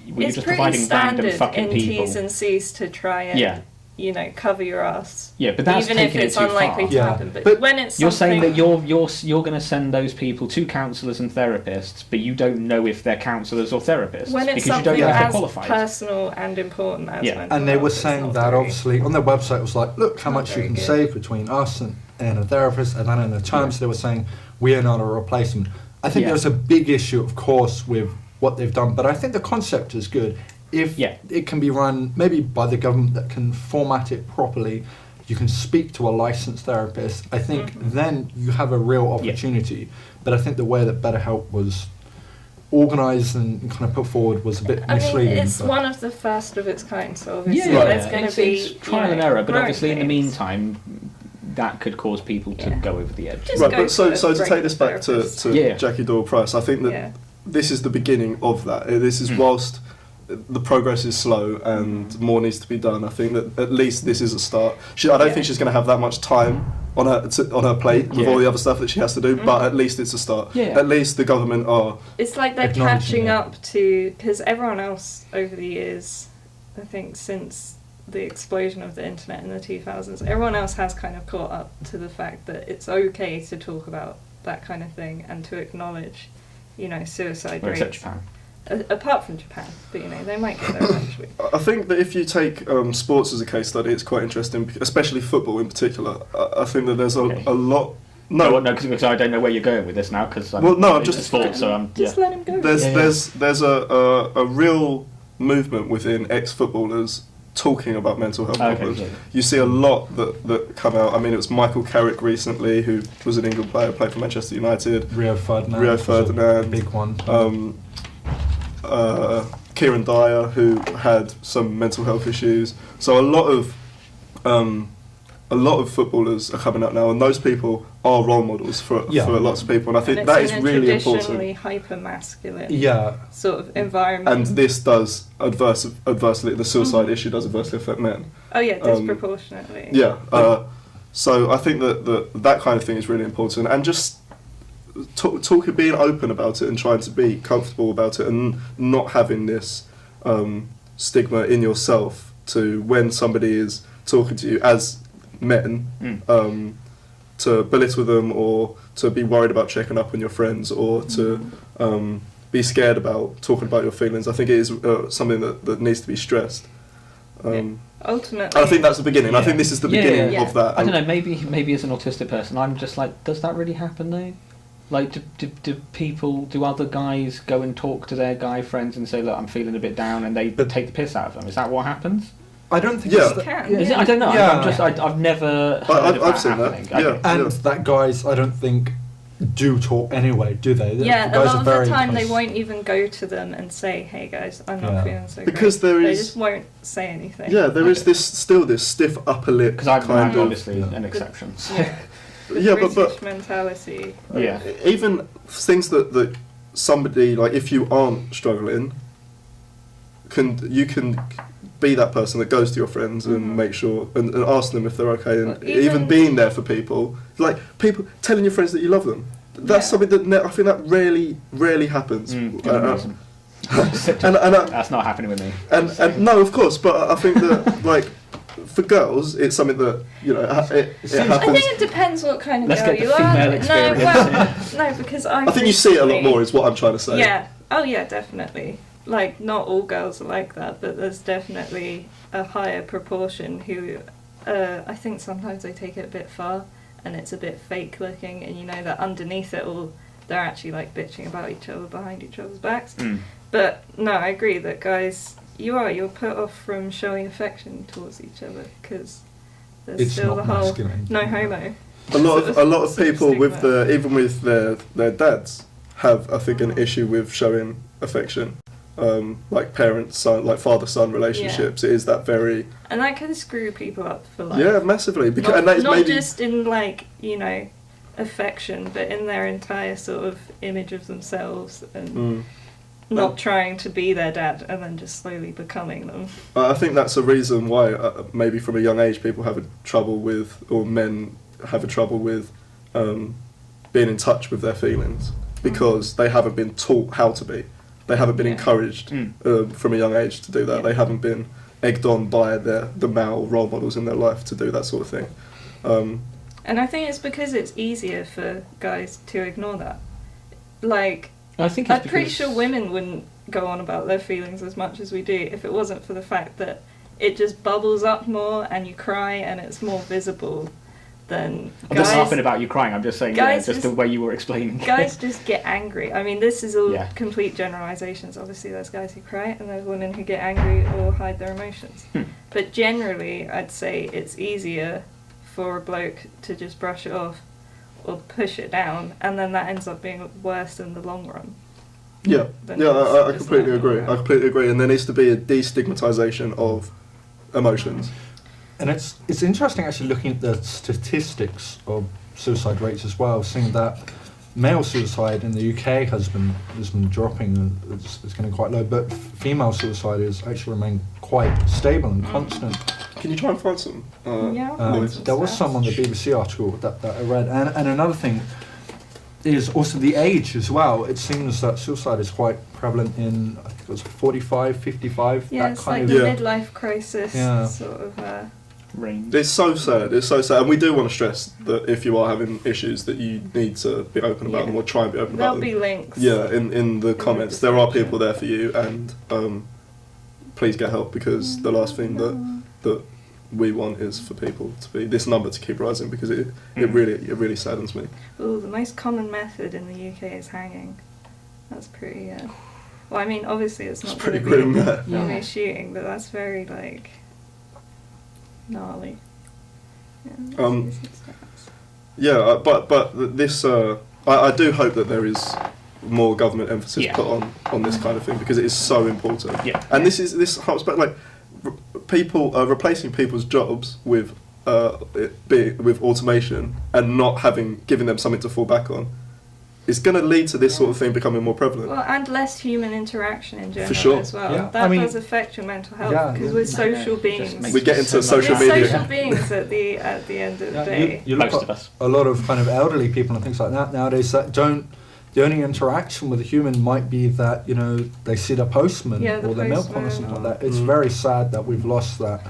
you're It's just pretty providing random standard fucking in people. T's and C's to try and, Yeah. you know, cover your ass. Yeah, but that's even if taking it it's too unlikely far. to Yeah. happen. But, But when it's You're saying that something- you're going to send those people to counsellors and therapists, but you don't know if they're counsellors or therapists when it's because you don't something know if they're as qualified. personal and important as Yeah. mental And they were health, it's saying not that very- obviously on their website it was like, look how Not much you very can good. save between us and a therapist, and then in the terms they were saying we are not a replacement. I think Yeah. there's a big issue, of course, with what they've done, but I think the concept is good. If Yeah. it can be run maybe by the government that can format it properly, you can speak to a licensed therapist, I think then you have a real opportunity. But I think the way that BetterHelp was organised and kind of put forward was a bit I mean, misleading. it's but- one of the first of its kind, so obviously Yeah, there's going it's, to be it's trial you and know, error, but growing obviously in the pains. meantime, that could cause people to Yeah. go over the edge. Just Right, go but so to so a to take this back to, therapist. to Yeah. Jackie Doyle Price, I think that Yeah. this is the beginning of that. This is whilst the progress is slow and more needs to be done. I think that at least this is a start. I don't Yeah. think she's going to have that much time on her plate with Yeah. all the other stuff that she has to do. But at least it's a start. Yeah. At least the government are. It's like they're Acknowledging catching it. up to, because everyone else over the years, I think since the explosion of the internet in the 2000s, everyone else has kind of caught up to the fact that it's okay to talk about that kind of thing and to acknowledge, you know, suicide Or rates. except Japan. Apart from Japan, but you know, they might get there eventually. I think that if you take sports as a case study, it's quite interesting, especially football in particular. I think that there's Okay. a lot. No, No, because I don't know where you're going with this now. Because Well, no, I'm into just- sports, so I'm Just yeah. let him go. there's Yeah, yeah. there's a real movement within ex-footballers talking about mental health Okay, problems. yeah. You see a lot that come out. I mean, it was Michael Carrick recently, who was an England player, played for Manchester United. Rio Ferdinand. Rio was a Ferdinand. big one. Kieran Dyer, who had some mental health issues. So a lot of footballers are coming up now, and those people are role models for lots of people, and I think and that it's is in really a traditionally important. hyper-masculine Yeah. sort of environment. And this does adversely, the suicide issue does adversely affect men. Oh yeah, disproportionately. Yeah. So I think that kind of thing is really important, and just being open about it and trying to be comfortable about it, and not having this stigma in yourself to when somebody is talking to you as men, to belittle them, or to be worried about checking up on your friends, or to be scared about talking about your feelings. I think it is something that needs to be stressed. Ultimately, I think that's the beginning. Yeah. I think this is the beginning of that. I don't know. Maybe as an autistic person, I'm just like, does that really happen though? Like, do other guys go and talk to their guy friends and say, look, I'm feeling a bit down, and they take the piss out of them? Is that what happens? I don't think Yeah. it's Can. Is it? I don't know. Yeah. I've never heard of I've that seen that. happening. Yeah. and that guys, I don't think, do talk anyway, do they? Yeah, The a guys lot are of very the time they close. won't even go to them and say, "Hey guys, I'm not Yeah. feeling so Because great." there They is- just won't say anything. Yeah, there is this stiff upper lip Because I'm kind of. obviously an exception. So. The Yeah, British but mentality. Yeah. even things that somebody, like, if you aren't struggling, you can be that person that goes to your friends and make sure and ask them if they're okay, and Well, even even- being there for people, like people telling your friends that you love them. That's Yeah. something that I think that rarely happens. And That's not happening with me. and no, of course, but I think that like for girls, it's something that it I happens. think it depends what kind of Let's girl get the you are. female No, experience. well, no, because I think you see it a lot more. Is what I'm trying to say. Yeah. Oh yeah, definitely. Like, not all girls are like that, but there's definitely a higher proportion who, I think sometimes they take it a bit far, and it's a bit fake looking, and you know that underneath it all, they're actually like bitching about each other behind each other's backs. But no, I agree that guys, you're put off from showing affection towards each other because there's It's still not the whole masculine. no homo. A lot of sort of people with stigma. even with their dads have, I think, an issue with showing affection. Like parent-son, like father-son relationships. It is that very And that can screw people up for life. yeah, massively. Because Not, and that is not maybe just in, like, you know, affection, but in their entire sort of image of themselves, and not trying to be their dad and then just slowly becoming them. I think that's a reason why maybe from a young age people have a trouble with, or men have a trouble with being in touch with their feelings, because they haven't been taught how to be. They haven't been encouraged from a young age to do that. Yeah. They haven't been egged on by the male role models in their life to do that sort of thing. And I think it's because it's easier for guys to ignore that. Like, I think it's I'm pretty because- sure women wouldn't go on about their feelings as much as we do if it wasn't for the fact that it just bubbles up more and you cry and it's more visible than I'm just guys. laughing about you crying. I'm just saying, guys just the just- way you were explaining. Guys just get angry. I mean, this is all Yeah. complete generalizations. Obviously, there's guys who cry and there's women who get angry or hide their emotions. But generally, I'd say it's easier for a bloke to just brush it off or push it down, and then that ends up being worse in the long run. Yeah, Then yeah, I it's completely not agree. alright. I completely agree. And there needs to be a destigmatization of emotions. And it's interesting actually looking at the statistics of suicide rates as well, seeing that male suicide in the UK has been dropping, and it's getting quite low, but female suicide has actually remained quite stable and constant. Can you try and find some? Yeah. There was some on the BBC article that I read, and another thing is also the age as well. It seems that suicide is quite prevalent in, I think it was 45, 55, Yeah, that it's kind like of... the Yeah. midlife crisis Yeah. sort of. Range. It's so sad. It's so sad, and we do want to stress that if you are having issues, that you need to be open about Yeah. them, or try and be open There'll about them. be links. Yeah, in the comments, there are people there for you, and please get help, because the last thing that we want is for people to be this number to keep rising, because it really saddens me. Ooh, the most common method in the UK is hanging. That's pretty. Well, I mean, obviously it's not It's pretty going to grim. be Yeah. a shooting, but that's very like. gnarly. Um, Yeah, but this I do hope that there is more government emphasis put on this kind of thing, because it is so important. Yeah. And this harks back, like people replacing people's jobs with with automation and not giving them something to fall back on is going to lead to this sort of thing becoming more prevalent. Well, and less human interaction in general For sure. as well. Yeah. That does affect your mental health, because we're social beings. We get into social We're media. social beings at the end of the day. You look Most at of us. a lot of kind of elderly people and things like that nowadays that don't. The only interaction with a human might be that, you know, they see the postman the or their milk postman. or something like that. It's very sad that we've lost that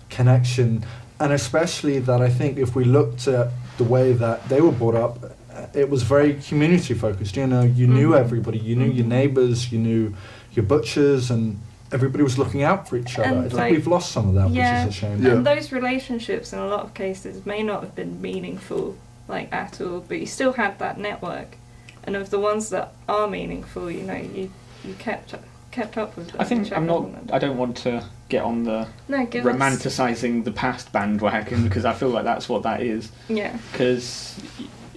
connection, and especially that I think if we looked at the way that they were brought up, it was very community focused. You know, you knew everybody, you knew your neighbours, you knew your butchers, and everybody was looking out for each other. And I think like, we've lost some of that, which is a shame. Yeah. And those relationships in a lot of cases may not have been meaningful, like, at all, but you still had that network. And of the ones that are meaningful, you know, you kept up with them. I think I don't want to get on the romanticising the past bandwagon, because I feel like that's what that is. Yeah. Because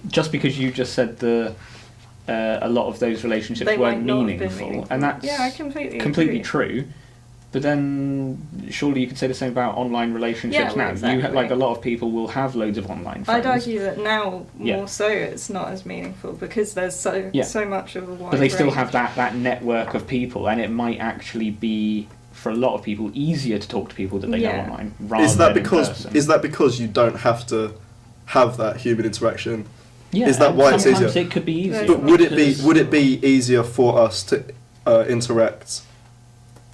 just because you just said a lot of those relationships They weren't might not have been meaningful, and that's I completely agree. true. But then surely you could say the same about online relationships now. Exactly. Like a lot of people will have loads of online friends. I'd argue that now more so it's not as meaningful, because there's so much of a wide But they still range. have that network of people, and it might actually be, for a lot of people, easier to talk to people that they know online rather than in person. Is that because you don't have to have that human interaction? Yeah, is that why it's sometimes easier? It could be easier. But would it be easier for us to interact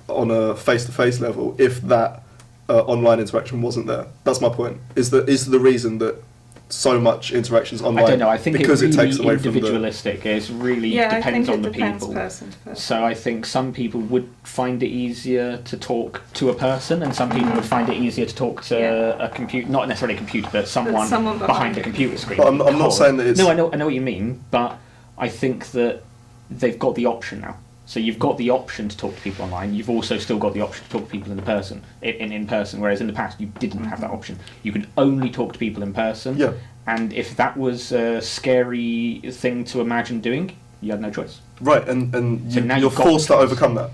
on a face-to-face level if that online interaction wasn't there? That's my point. Is the reason that so much interactions online? I don't know. I think because it's really it takes away individualistic. It really depends on the people. Person to person. So I think some people would find it easier to talk to a person, and some people would find it easier to talk to a computer, not necessarily a computer, but someone behind a computer screen. But I'm not saying that it's... No, I know what you mean, but I think that they've got the option now. So you've got the option to talk to people online. You've also still got the option to talk to people in person. Whereas in the past you didn't have that option. You could only talk to people in person. Yeah. And if that was a scary thing to imagine doing, you had no choice. Right, and So now you're you've got forced the to choice. overcome that.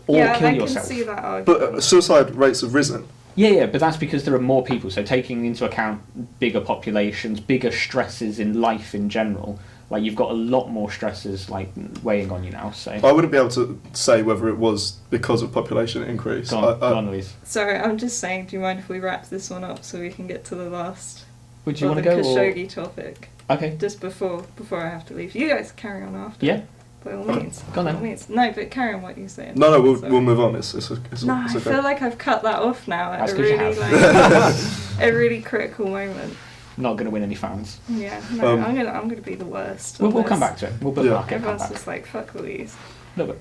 Or kill I yourself. can see that argument. But suicide rates have risen. Yeah, but that's because there are more people. So taking into account bigger populations, bigger stresses in life in general. Like, you've got a lot more stresses like weighing on you now. So I wouldn't be able to say whether it was because of population increase. Go on, Louise. Sorry, I'm just saying, do you mind if we wrap this one up so we can get to the last... Would you want to go? Khashoggi topic. Okay. Just before I have to leave. You guys carry on after. Yeah. By all means. Go on then. By all means. No, but carry on what you're saying. No, we'll move on. It's okay. I feel like I've cut that off now at That's a 'cause you really have. a really critical moment. Not going to win any fans. Yeah, no, I'm gonna be the worst. We'll come back to it. We'll bookmark it. Everyone's just like, fuck Louise. No, but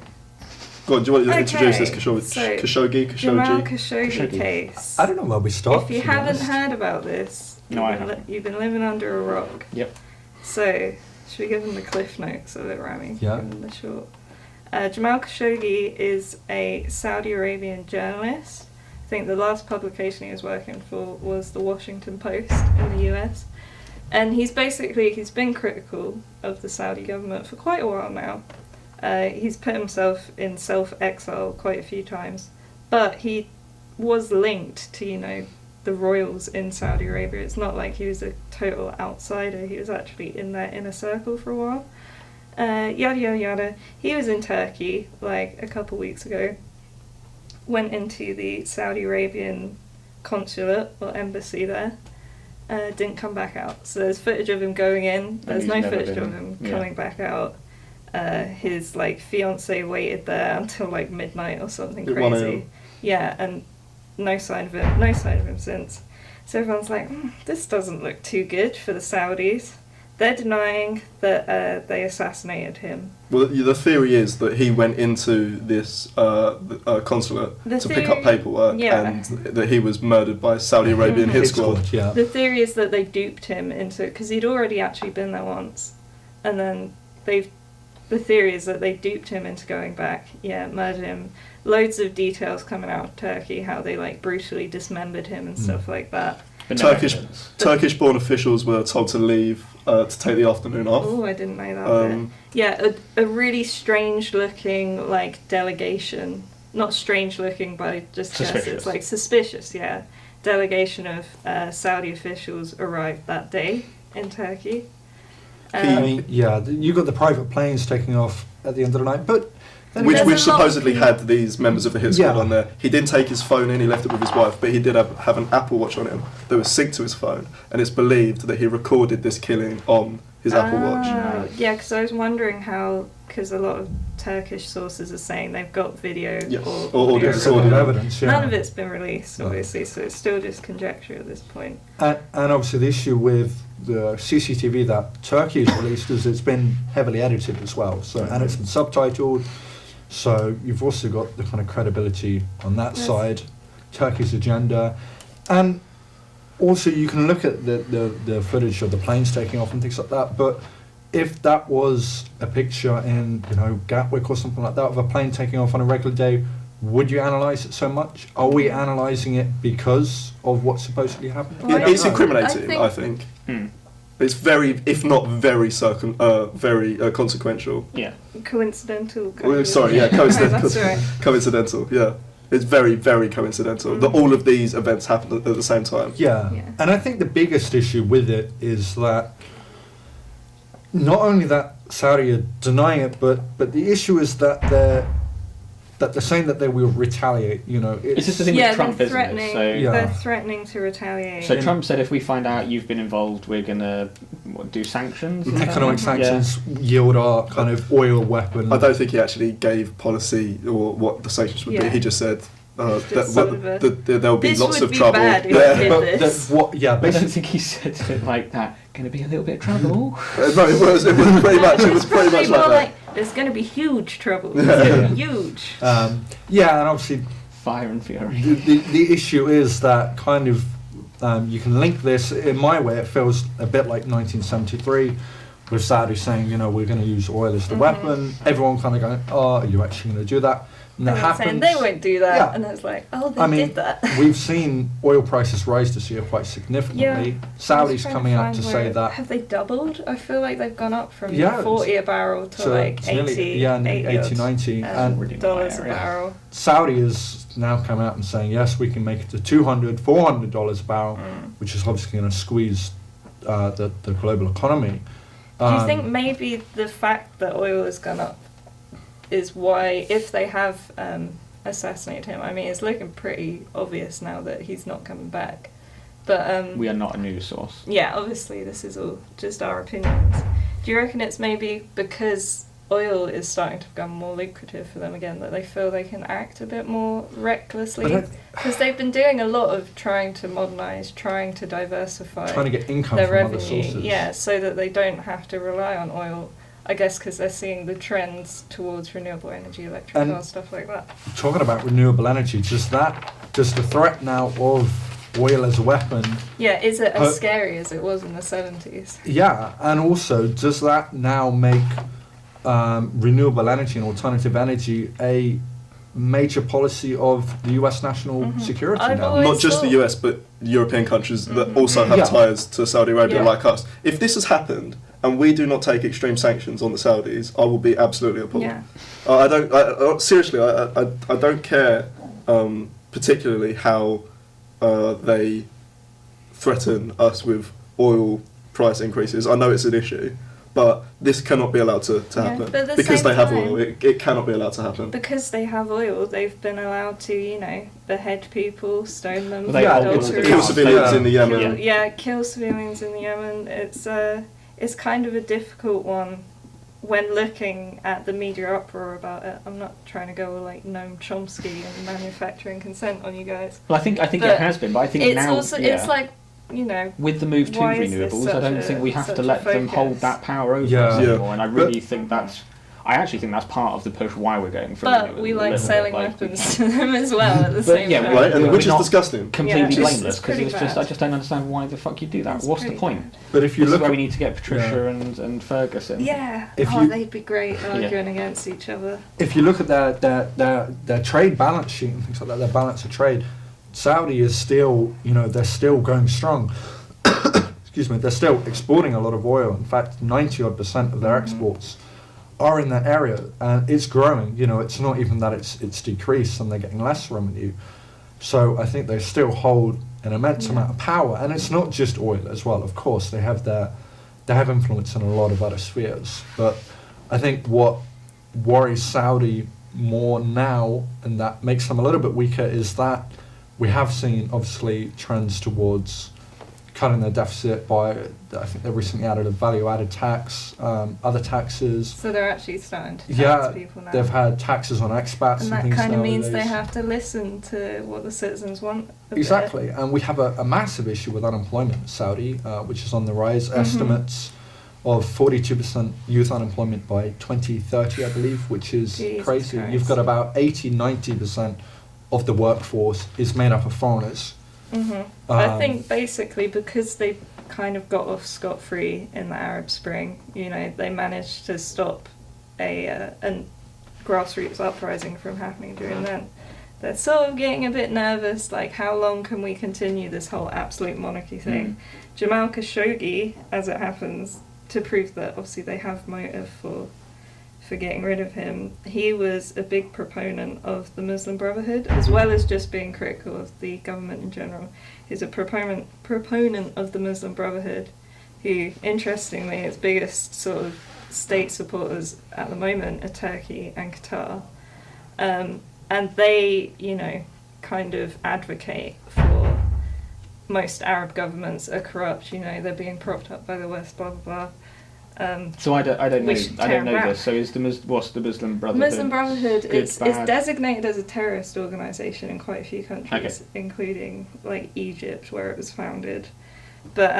Go on, do you want to introduce this So, Khashoggi? Jamal Khashoggi case. I don't know where we start. If you haven't heard about this, No, I haven't. You've been living under a rock. Yep. So, should we give them the cliff notes of it, Rami? Yeah. Give them the short. Jamal Khashoggi is a Saudi Arabian journalist. I think the last publication he was working for was the Washington Post in the US. And he's been critical of the Saudi government for quite a while now. He's put himself in self-exile quite a few times. But he was linked to, the royals in Saudi Arabia. It's not like he was a total outsider. He was actually in their inner circle for a while. Yada yada yada. He was in Turkey like a couple weeks ago. Went into the Saudi Arabian consulate or embassy there. Didn't come back out. So there's footage of him going in. There's no footage of him coming back out. His fiance waited there until midnight or something crazy. Yeah, and no sign of him. No sign of him since. So everyone's like, this doesn't look too good for the Saudis. They're denying that they assassinated him. Well, the theory is that he went into this consulate to pick up paperwork, and that he was murdered by Saudi Arabian hit squad. Yeah. The theory is that they duped him into, because he'd already actually been there once, and then they've the theory is that they duped him into going back, murdered him. Loads of details coming out of Turkey, how they like brutally dismembered him and stuff like that. But no Turkish-born officials were told to leave to take the afternoon off. Oh, I didn't know that bit. Yeah, a really strange-looking like delegation. Not strange-looking, but I just guess it's like suspicious. Yeah, delegation of Saudi officials arrived that day in Turkey. I mean, you got the private planes taking off at the end of the night, but which supposedly had these members of the hit squad on there. He didn't take his phone in, he left it with his wife, but he did have an Apple Watch on him that was synced to his phone, and it's believed that he recorded this killing on his Apple Watch. Yeah, because I was wondering how, because a lot of Turkish sources are saying they've got video or audio evidence. None of it's been released, obviously, so it's still just conjecture at this point. And obviously the issue with the CCTV that Turkey has released is it's been heavily edited as well, and it's been subtitled. So you've also got the kind of credibility on that side, Turkey's agenda, and also you can look at the footage of the planes taking off and things like that. But if that was a picture in Gatwick or something like that of a plane taking off on a regular day, would you analyse it so much? Are we analysing it because of what's supposedly happening? It's incriminating, I think. It's very, if not very, consequential. Yeah. Coincidental. Coincidental. That's right. Coincidental. Yeah. It's very, very coincidental that all of these events happened at the same time. Yeah. And I think the biggest issue with it is that not only that Saudi are denying it, but the issue is that they're saying that they will retaliate. It's just the thing with Trump, isn't it? So they're threatening to retaliate. So Trump said, if we find out you've been involved, we're gonna do sanctions. Economic sanctions yield our kind of oil weapon. I don't think he actually gave policy or what the sanctions would be. He just said there'll be lots of trouble. Bad if I don't think he said it like that. Going to be a little bit of trouble. No, it was pretty much. It was pretty much like that. There's going to be huge trouble. It's going to be huge. And obviously, fire and fury. The issue is that kind of you can link this. In my way, it feels a bit like 1973, with Saudi saying, we're going to use oil as the weapon. Everyone kind of going, are you actually going to do that? And that happens. Saying they won't do that, and it's like, they did that. We've seen oil prices rise this year quite significantly. Yeah. Saudi's coming out to say that. Have they doubled? I feel like they've gone up from 40 a barrel to like 80, 90 and dollars a barrel. Saudi has now come out and saying, yes, we can make it to $200, $400 a barrel, which is obviously going to squeeze the global economy. Do you think maybe the fact that oil has gone up is why, if they have assassinated him, I mean, it's looking pretty obvious now that he's not coming back. But we are not a news source. Yeah, obviously this is all just our opinions. Do you reckon it's maybe because oil is starting to become more lucrative for them again, that they feel they can act a bit more recklessly? Because they've been doing a lot of trying to modernise, trying to diversify, trying to get income their from revenue, other sources. Yeah, so that they don't have to rely on oil. I guess because they're seeing the trends towards renewable energy, electric cars, stuff like that. Talking about renewable energy, just the threat now of oil as a weapon. Yeah, is it as scary as it was in the 70s? Yeah, and also, does that now make renewable energy and alternative energy a major policy of the US national security now? Not just the US, but European countries that also have ties to Saudi Arabia like us. If this has happened, and we do not take extreme sanctions on the Saudis, I will be absolutely appalled. Yeah. I don't care particularly how they threaten us with oil price increases. I know it's an issue, but this cannot be allowed to happen. Because they have oil, it cannot be allowed to happen. Because they have oil, they've been allowed to, behead people, stone them, kill civilians in the Yemen. Kill civilians in the Yemen. It's kind of a difficult one when looking at the media uproar about it. I'm not trying to go like Noam Chomsky and manufacturing consent on you guys. Well, I think it has been, but I think it's now also, it's like, with the move to renewables, I don't think we have to let them hold that power over us anymore. And I really think I actually think that's part of the push why we're going for. But we like selling weapons to them as well at the same time. Right, and which is not disgusting. Completely Yeah. blameless, because It's it's pretty just I bad. just don't understand why the fuck you do that. It's What's the pretty point? bad. But if you This look is where at we need to get Patricia and Ferguson. Yeah. If Oh, you- they'd be great arguing against each other. if you look at their trade balance sheet and things like that, their balance of trade, Saudi is still, they're still going strong. Excuse me, they're still exporting a lot of oil. In fact, 90% of their exports are in that area, and it's growing. It's not even that it's decreased and they're getting less revenue. So I think they still hold an immense amount of power, and it's not just oil as well. Of course, they have influence in a lot of other spheres. But I think what worries Saudi more now, and that makes them a little bit weaker, is that we have seen obviously trends towards cutting their deficit by, I think they recently added a value-added tax, other taxes. So they're actually starting to Yeah, tax people now. they've had taxes on expats and and that things kind of means they nowadays. have to listen to what the citizens want. a bit. Exactly, and we have a massive issue with unemployment in Saudi, which is on the rise. Mm-hmm. Estimates of 42% youth unemployment by 2030, I believe, which is Jesus crazy. Christ. You've got about 80-90% of the workforce is made up of foreigners. I think basically because they kind of got off scot-free in the Arab Spring, they managed to stop a grassroots uprising from happening during then. They're sort of getting a bit nervous, like how long can we continue this whole absolute monarchy thing? Jamal Khashoggi, as it happens, to prove that obviously they have motive for getting rid of him, he was a big proponent of the Muslim Brotherhood, as well as just being critical of the government in general. He's a proponent of the Muslim Brotherhood, who, interestingly, its biggest sort of state supporters at the moment are Turkey and Qatar. And they, kind of advocate for most Arab governments are corrupt, they're being propped up by the West, blah, blah, blah. So I don't know. We should I tear don't know them this. So what's the Muslim Brotherhood? Muslim Brotherhood Good, is bad? designated as a terrorist organisation in quite a few countries, Okay. including like Egypt, where it was founded. But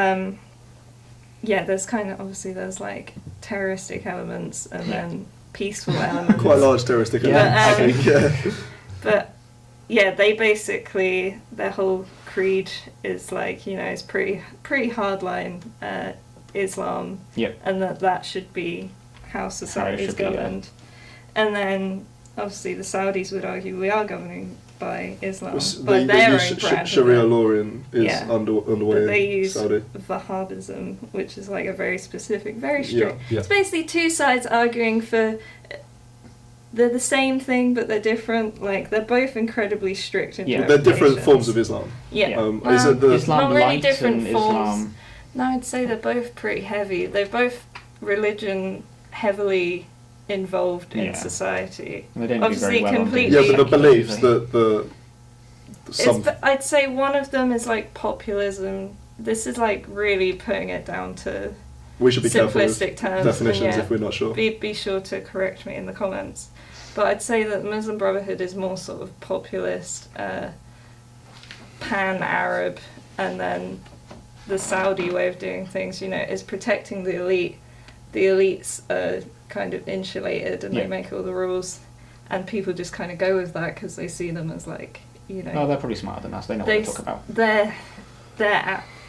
there's there's like terroristic elements and then peaceful elements. Quite large terroristic Yeah. elements. But, But yeah, they basically, their whole creed is like, it's pretty hardline Islam, Yep. and that should be how society is should be, yeah. governed. And then obviously the Saudis would argue we are governing by Islam, but their own brand of Sharia it. law is underway But they in use Saudi. Wahhabism, which is like a very specific, very strict. Yeah. It's basically two sides arguing for. They're the same thing, but they're different. Like they're both incredibly strict Yeah. They're different interpretations. forms of Islam. Yeah. Is it the Islam not really light different and forms. Islam. No, I'd say they're both pretty heavy. They're both religion heavily involved in Yeah. society. They don't Obviously do very well on completely- yeah, things but the like beliefs that. that some I'd say one of them is like populism. This is like really putting it down to we should be careful with simplistic terms. definitions and yeah, if we're not sure. be sure to correct me in the comments. But I'd say that the Muslim Brotherhood is more sort of populist, pan-Arab, and then the Saudi way of doing things, is protecting the elite. The elites are kind of insulated and Yeah. they make all the rules, and people just kind of go with that because they see them as like, Oh, they're probably smarter than us. They know what they they talk about. they're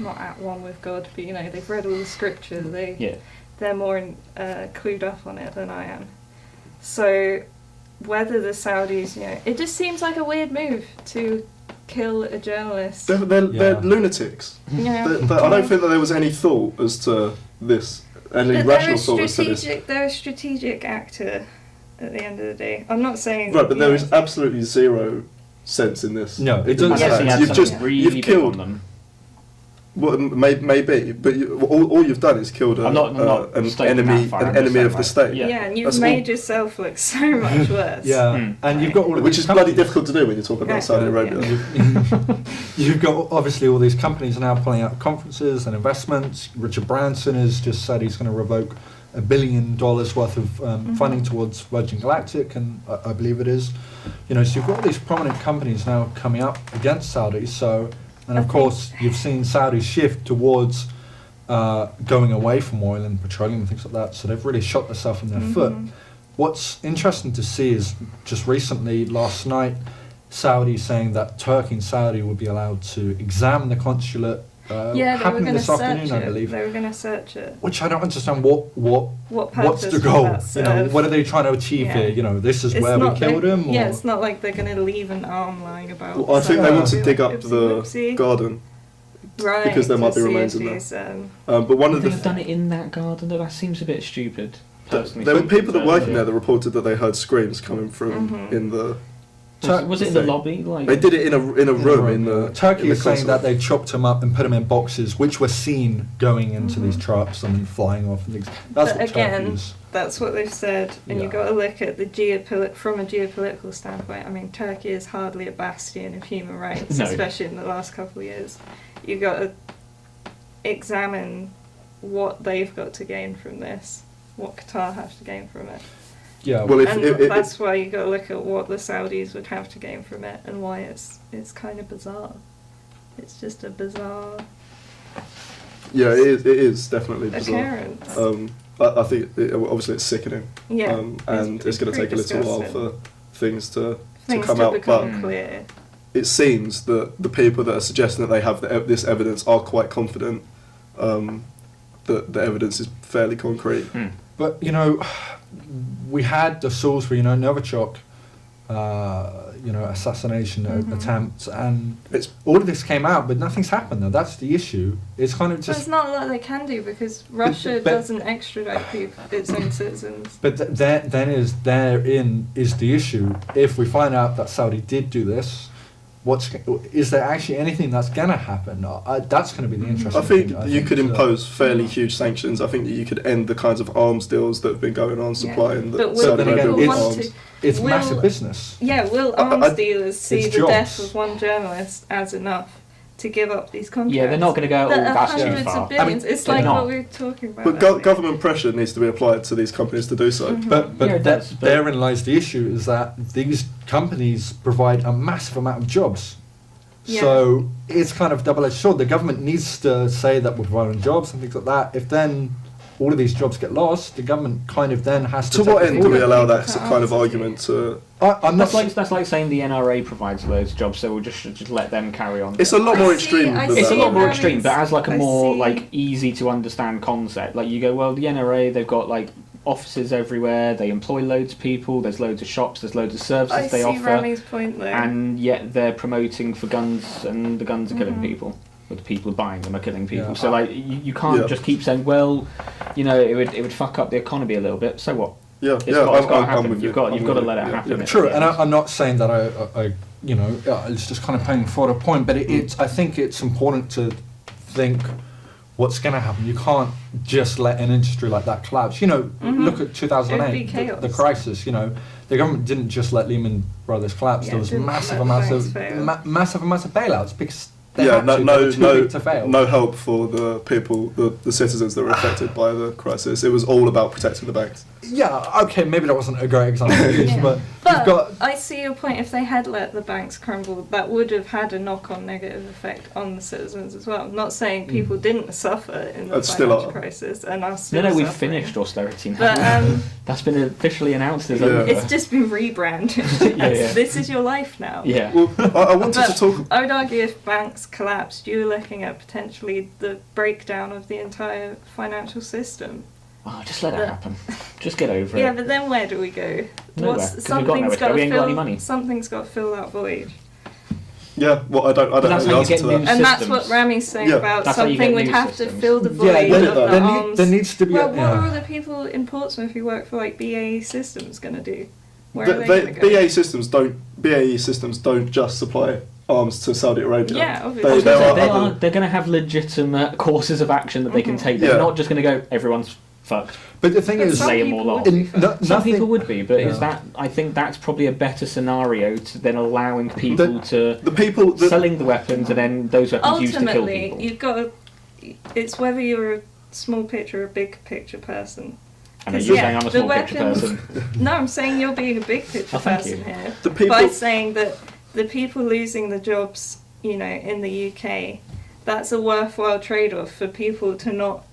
not at one with God, but they've read all the scripture. They're more clued up on it than I am. So whether the Saudis, it just seems like a weird move to kill a journalist. They're lunatics. Yeah. I don't think that there was any thought as to this, any But rational thought as to this. they're a strategic actor at the end of the day. I'm not saying... Right, but there is absolutely zero sense in this. No, it In doesn't this Yeah. Unless he fact. had You've something just really you've big killed. on them. Well, maybe, but all you've done is killed I'm not an stoking enemy, that far, I'm an just enemy saying, of the like, state. Yeah, and you've That's made yourself look so much worse. Yeah, and you've got all of Which these is bloody companies. difficult to do when you're talking about Yeah. Saudi Yeah. Arabia. You've got obviously all these companies now pulling out conferences and investments. Richard Branson has just said he's going to revoke $1 billion worth of funding towards Virgin Galactic, and I believe it is. So you've got all these prominent companies now coming up against Saudi. So, and of course, you've seen Saudi shift towards going away from oil and petroleum and things like that. So they've really shot themselves in their foot. what's interesting to see is just recently, last night, Saudi saying that Turkey and Saudi would be allowed to examine the consulate. They were going to this afternoon, search I believe. They were going to search it. Which I don't understand. What's purpose the goal? would that You know, serve? what are they trying to achieve Yeah. here? You know, this is It's where we not killed like- him. Or? Yeah, it's not like they're going to leave an arm lying about. Well, I think they want to Like, dig up oopsie the whoopsie. garden, Right, because there might to be see remains if in there. these, but one of They the have done it in that garden. That seems a bit stupid. Personally, there were people that working Yeah. there that reported that they heard screams coming from Mhm. in the. Was it in the thing. lobby? Like They did it in a room in the. Turkey in the is saying that consulate. they chopped them up and put them in boxes, which were seen going into Mhm. these trucks and then flying off and things. That's But what again, Turkey is. That's what they've said, and Yeah. you've got to look at the from a geopolitical standpoint. I mean, Turkey is hardly a bastion of human rights, No. especially in the last couple of years. You've got to examine what they've got to gain from this, what Qatar has to gain from it. Yeah. Well, And that's why you've got to look at what the Saudis would have to gain from it, and why it's kind of bizarre. It's just a bizarre Yeah, it is definitely bizarre. occurrence. I think obviously it's sickening. Yeah, and it's going to take a pretty little while disgusting. for things to Things come to out, become but- clear. it seems that the people that are suggesting that they have this evidence are quite confident that the evidence is fairly concrete. But, you know, we had the Salisbury, Novichok, assassination Mhm. attempt, and It's all of this came out, but nothing's happened though. That's the issue. It's kind of But just... it's not a lot they can do because Russia but- doesn't extradite its own citizens. But therein is the issue. If we find out that Saudi did do this, is there actually anything that's gonna happen? That's going to be the interesting I think thing. you could so. impose fairly huge sanctions. I think that you could end the kinds of arms deals that have been going on, supplying But the will Saudi then again, Arabia with people want arms. to? It's Will- massive business. Yeah, will I- arms I- dealers see it's the death jobs. of one journalist as enough to give up these contracts? Yeah, they're not going to go. Oh, That are that's too hundreds far. of billions. it's they're like not. what we were talking about. But earlier. government pressure needs to be applied to these companies to do so. Mhm. But Yeah, it does, but- therein lies the issue: is that these companies provide a massive amount of jobs. Yeah. So it's kind of double-edged sword. The government needs to say that we're providing jobs and things like that. If then all of these jobs get lost, the government kind of then has to. To what take end do we it. allow that Can't kind of answer. argument to? I'm not. That's like saying the NRA provides loads of jobs, so we'll just let them carry on. It's a lot more I extreme see- I than It's a that. lot more Rami's- extreme, but as like a I more see- like easy to understand concept. Like you go, well, the NRA, they've got like offices everywhere. They employ loads of people. There's loads of shops. There's loads of services I they see offer, Rami's point though. and yet they're promoting for guns, and the guns are killing Mhm. people. But the people buying them are killing people. Yeah. So like you can't Yeah. just keep saying, well, it would fuck up the economy a little bit. So what? Yeah, It's yeah, got to I'm happen. with you. You've got I'm to with you. let it Yeah, happen. yeah. True, and I'm not saying that I it's just kind of playing for a point, but I think it's important to think what's going to happen. You can't just let an industry like that collapse. Mhm. Look at 2008, It'd be chaos. the crisis. The government didn't just let Lehman Brothers collapse. Yeah, There was didn't massive let amounts banks of fail. massive amounts of bailouts because they Yeah, had to. They were too big to fail. no help for the people, the citizens that were affected by the crisis. It was all about protecting the banks. Yeah, okay, maybe that wasn't a great example to use, Yeah. but But you've got. I see your point. If they had let the banks crumble, that would have had a knock-on negative effect on the citizens as well. I'm not saying people didn't suffer in the And still financial are. crisis and are still No, we've suffering. finished austerity now. But That's been officially announced as Yeah. over. it's just been rebranded. Yeah. This is your life now. Yeah. Well, I wanted to But talk. I would argue if banks collapsed, you're looking at potentially the breakdown of the entire financial system. Oh, just let it But- happen. Just get over Yeah, it. but then where do we go? Nowhere, 'cause we've got nowhere to go. We ain't got any money. Something's got to fill that void. Yeah, well, I don't know that's the how you answer get to new that. And that's systems. what Rami's saying Yeah. about That's how you something get would new have systems. to fill the void Yeah, get of that. the arms. there needs to be. Well, what are yeah. all the people in Portsmouth who work for like BAE Systems going to do? Where are they They- going to go? BAE systems don't just supply arms to Saudi Arabia. Yeah, I obviously. was There gonna are say, other- they're going to have legitimate courses of action that they can Mhm. take. They're Yeah. not just going to go, everyone's fucked. But the thing But is, some lay 'em people all would off. be In- fine. no- Some nothing- people would be, but Yeah. I think that's probably a better scenario to then allowing people to The people that selling the weapons and then those weapons used to kill Ultimately, people. you've got to, it's whether you're a small picture or a big picture person. I know 'Cause, you're yeah, saying I'm a the small picture weapons- person. No, I'm saying you're being a big picture Oh, thank person you. here. the people By saying that the people losing the jobs, in the UK, that's a worthwhile trade-off for people to not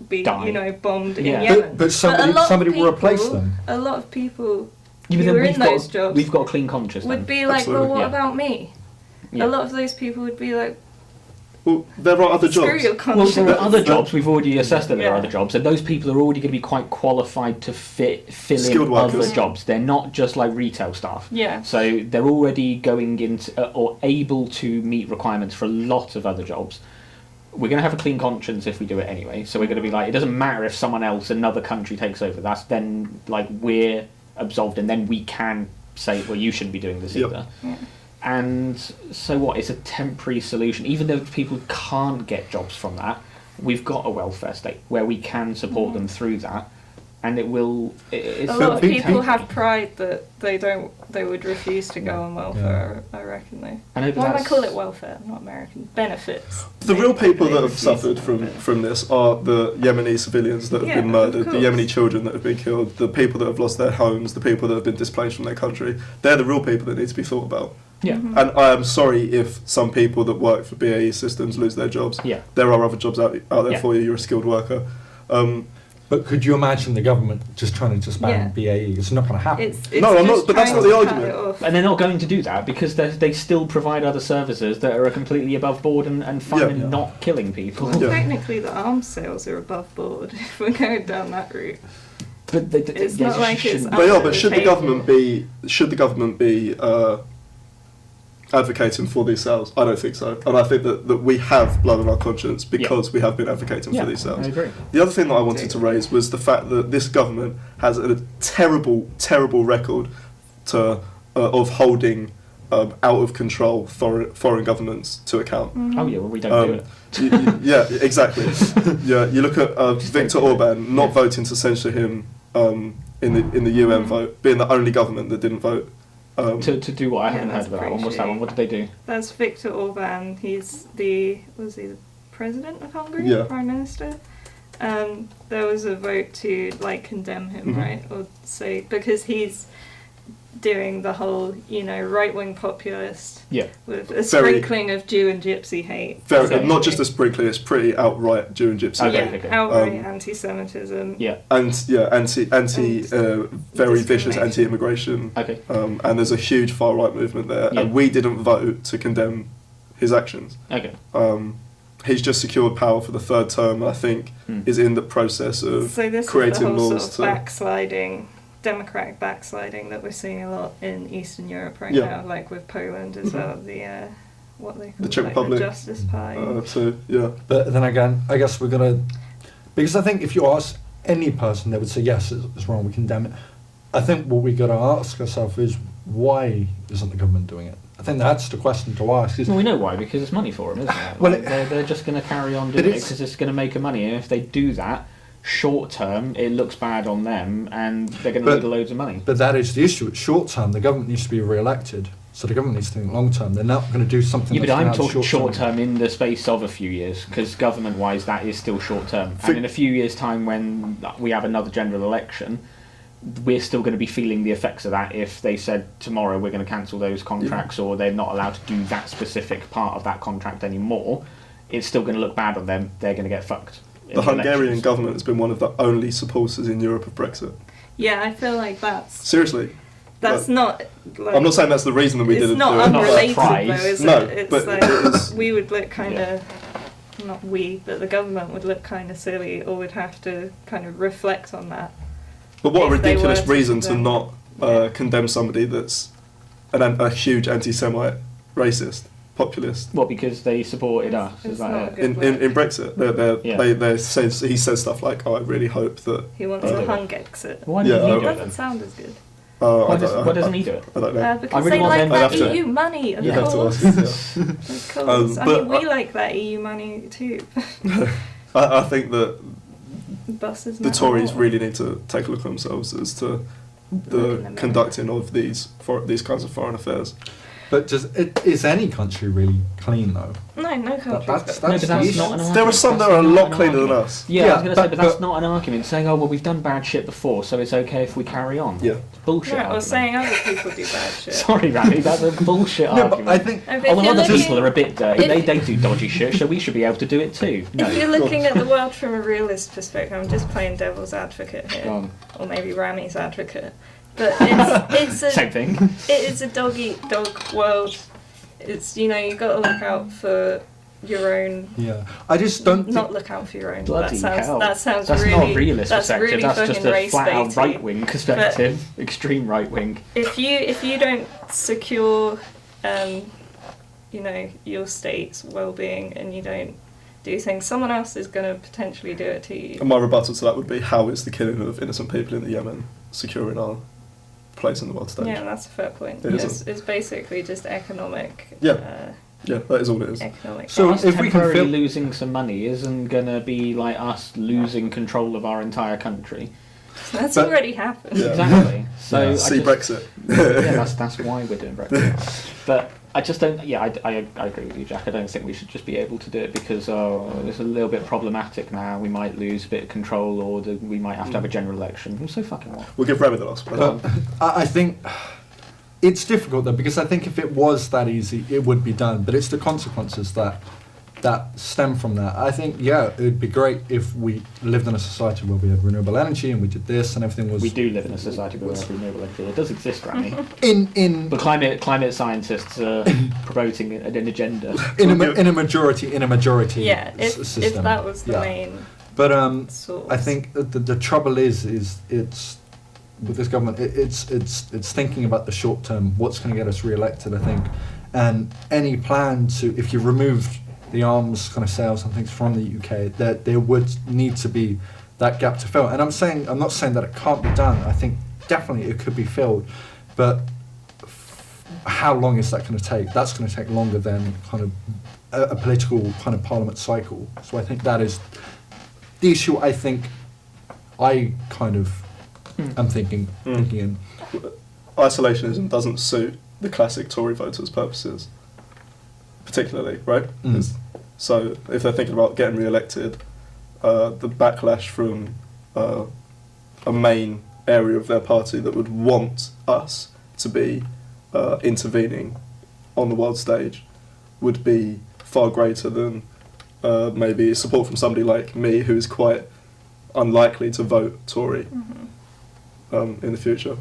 be, die. bombed in Yeah. Yemen. But somebody will replace them. A lot of people Yeah, but who then are in those jobs we've got a clean conscience. would Then. be like, Absolutely. well, what Yeah. about me? Yeah. A lot of those people would be like, Well, there are other screw jobs. your Well, conscience. there are other jobs. We've already assessed that there are Yeah. other jobs, and those people are already going to be quite qualified to fill Skilled in other workers. jobs. They're not just like retail staff. Yeah. So they're already going into or able to meet requirements for a lot of other jobs. We're going to have a clean conscience if we do it anyway. So we're going to be like, it doesn't matter if someone else, another country takes over. That's then like we're absolved, and then we can say, well, you shouldn't be doing this Yep. either. Yeah. And so what? It's a temporary solution. Even though people can't get jobs from that, we've got a welfare state where we can support them through that, and it will. It's A lot of like people temporary. have pride that they would refuse to go on welfare. I reckon they. I know, but Why do I that's- call it welfare? Not American benefits. The real people They that have refuse suffered welfare. from this are the Yemeni civilians that have Yeah, been murdered, of the course. Yemeni children that have been killed, the people that have lost their homes, the people that have been displaced from their country. They're the real people that need to be thought about. Yeah. Mhm. And I am sorry if some people that work for BAE Systems lose their jobs. Yeah. There are other jobs out there Yeah. for you. You're a skilled worker. But could you imagine the government just trying to disband Yeah. BAE? It's not going to happen. It's No, I'm just not- but that's trying not the to cut argument. it off. And they're not going to do that because they still provide other services that are completely above board and fine Yeah. and not killing people. Well, Yeah. technically, the arms sales are above board if we're going down that route. But It's not like it's They are, but under should the the government be advocating for these sales? I don't think so. And I think that we have blood on our conscience because we have been advocating for these sales. I agree. The other thing that I wanted to raise was the fact that this government has a terrible, terrible record of holding out of control foreign governments to account. Oh yeah, well we don't do it. Yeah, exactly. Yeah, you look at Viktor Orban not voting to censure him in the UN vote, being the only government that didn't vote. To do what I Yeah, haven't heard that's about that pretty one. What's that one? shitty. What did they do? That's Viktor Orban. He's the president of Hungary, Yeah. prime minister. There was a vote to condemn him, Mhm. right, or say because he's doing the whole right-wing populist Yeah. with a Very- sprinkling of Jew and Gypsy hate. Very, Okay. not just a sprinkling; it's pretty outright Jew and Gypsy. Okay, Yeah, okay. outright anti-Semitism. Yeah. And anti very vicious discrimination. anti-immigration. Okay. And there's a huge far right movement there, Yeah. and we didn't vote to condemn his actions. Okay. He's just secured power for the third term, and I think is in the process of So this creating is the whole laws sort of to. backsliding, democratic backsliding that we're seeing a lot in Eastern Europe right Yeah. now, like with Poland as Mhm. well. What they call The Czech the Republic. Justice Party. So yeah, But then again, I guess we're going to... Because I think if you ask any person, they would say, yes, it's wrong, we condemn it. I think what we got to ask ourselves is, why isn't the government doing it? I think that's the question to ask. Is, Well, we know why, because it's money for them, isn't it? Well, they're just going to carry on it doing it is- because it's going to make them money, and if they do that, short term, it looks bad on them, and they're going to But- need loads of money. But that is the issue. It's short term. The government needs to be re-elected. So the government needs to think long term. They're not going to do something Yeah, but that's I'm gonna have talking short term in the space of a few years, because government-wise, that is still short term. And in a few years' time, when we have another general election, we're still going to be feeling the effects of that. If they said tomorrow we're going to cancel those contracts, or they're not allowed to do that specific part of that contract anymore, it's still going to look bad on them. They're going to get fucked. in the Hungarian elections. government has been one of the only supporters in Europe of Brexit. Yeah, I feel like that's Seriously, not. Like, I'm not saying that's the reason that we it's didn't not do it. unrelated Not a though, surprise. is No, it? It's but like it is- we would look kind Yeah. of, not we, but the government would look kind of silly, or would have to kind of reflect on that. But what a if they ridiculous were to reason to condemn- not Yeah. condemn somebody that's a huge anti-Semite, racist, populist. What, because they supported us? It's Is that not it? good. In Brexit, Yeah. they say, he says stuff like, "Oh, I really hope that." He wants Uh, a hung exit. Why Yeah, doesn't he It do it doesn't then? sound as good. Why doesn't he do it? I don't know. I Because really they want like them- I'd that have to- EU money, of You'd have to course. ask. Yeah. Of course. I but mean, we like that EU money too. I think that Buses. the matter Tories more. really need to take a look at themselves as to Look in the the mirror. conducting of these kinds of foreign affairs. But is any country really clean though? No country. That's No, but the that's issue. not an argument. There are some that That's are a not lot an cleaner than argument. us. Yeah, I was going to say, but that's but- not an argument. Saying, oh, well, we've done bad shit before, so it's okay if we carry on. Yeah. bullshit. Yeah, or argument. saying other people do bad shit. Sorry, Randy, that's a bullshit No, argument. but I think And Oh, if well, you're other looking- people are a bit dirty. if- They do dodgy shit, so we should be able to do it too. No. If you're looking at the world from a realist perspective, I'm just playing devil's advocate Go here, on. or maybe Rami's advocate. But it's a Same thing. it is a dog eat dog world. It's, you know, you got to look out for your own. yeah, I just don't think. Not look out for your own. Bloody hell. That sounds That's really. not a realist that's perspective. really That's fucking just a race flat out baity. right wing perspective. Extreme right wing. If you don't secure, you know, your state's well-being, and you don't do things, someone else is going to potentially do it to you. And my rebuttal to that would be, how is the killing of innocent people in the Yemen securing our place in the world stage? Yeah, that's a fair point. It It's, isn't. it's basically just economic. Yeah. Yeah, that is all it is. Economic. So Us if we can temporarily fill- losing some money isn't going to be like us losing control of our entire country. That's But- already happened. Yeah. Exactly. So Yeah. I See just- Brexit. Yeah, that's why we're doing Brexit. But I just don't. Yeah, I agree with you, Jack. I don't think we should just be able to do it because it's a little bit problematic now. We might lose a bit of control, or we might have to have a general election. I'm so fucking what? We'll give Remy the last one. But I think it's difficult though, because I think if it was that easy, it would be done. But it's the consequences that stem from that. I think, yeah, it would be great if we lived in a society where we had renewable energy and we did this and everything was We do live in a society where we have renewable energy. It does exist, Granny. in But climate scientists are promoting an agenda. in a majority Yeah, if system. that was the Yeah. main But source. I think the trouble is it's with this government. It's thinking about the short term. What's going to get us re-elected? I think, and any plan to, if you removed the arms kind of sales and things from the UK, that there would need to be that gap to fill. And I'm not saying that it can't be done. I think definitely it could be filled, but how long is that going to take? That's going to take longer than kind of a political kind of parliament cycle. So I think that is the issue. I think I kind of am thinking in. Isolationism doesn't suit the classic Tory voters' purposes, particularly, right? So if they're thinking about getting re-elected, the backlash from a main area of their party that would want us to be intervening on the world stage would be far greater than maybe support from somebody like me, who is quite unlikely to vote Tory in the future.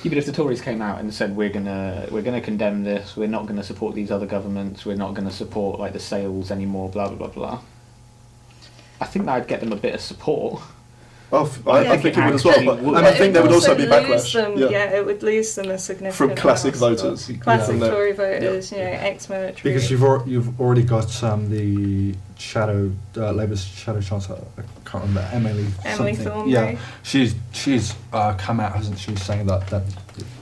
Yeah, but if the Tories came out and said we're gonna condemn this, we're not gonna support these other governments, we're not gonna support like the sales anymore, blah blah blah blah, I think that'd get them a bit of support. I think it would as well, But- and I think there would also be backlash. It would lose them a significant From classic amount of voters. classic Yeah. Tory voters, you know, ex-military. Because you've already got the Labour's shadow chancellor. I can't remember, Emily something. Thornbury. Yeah, she's come out, hasn't she, saying that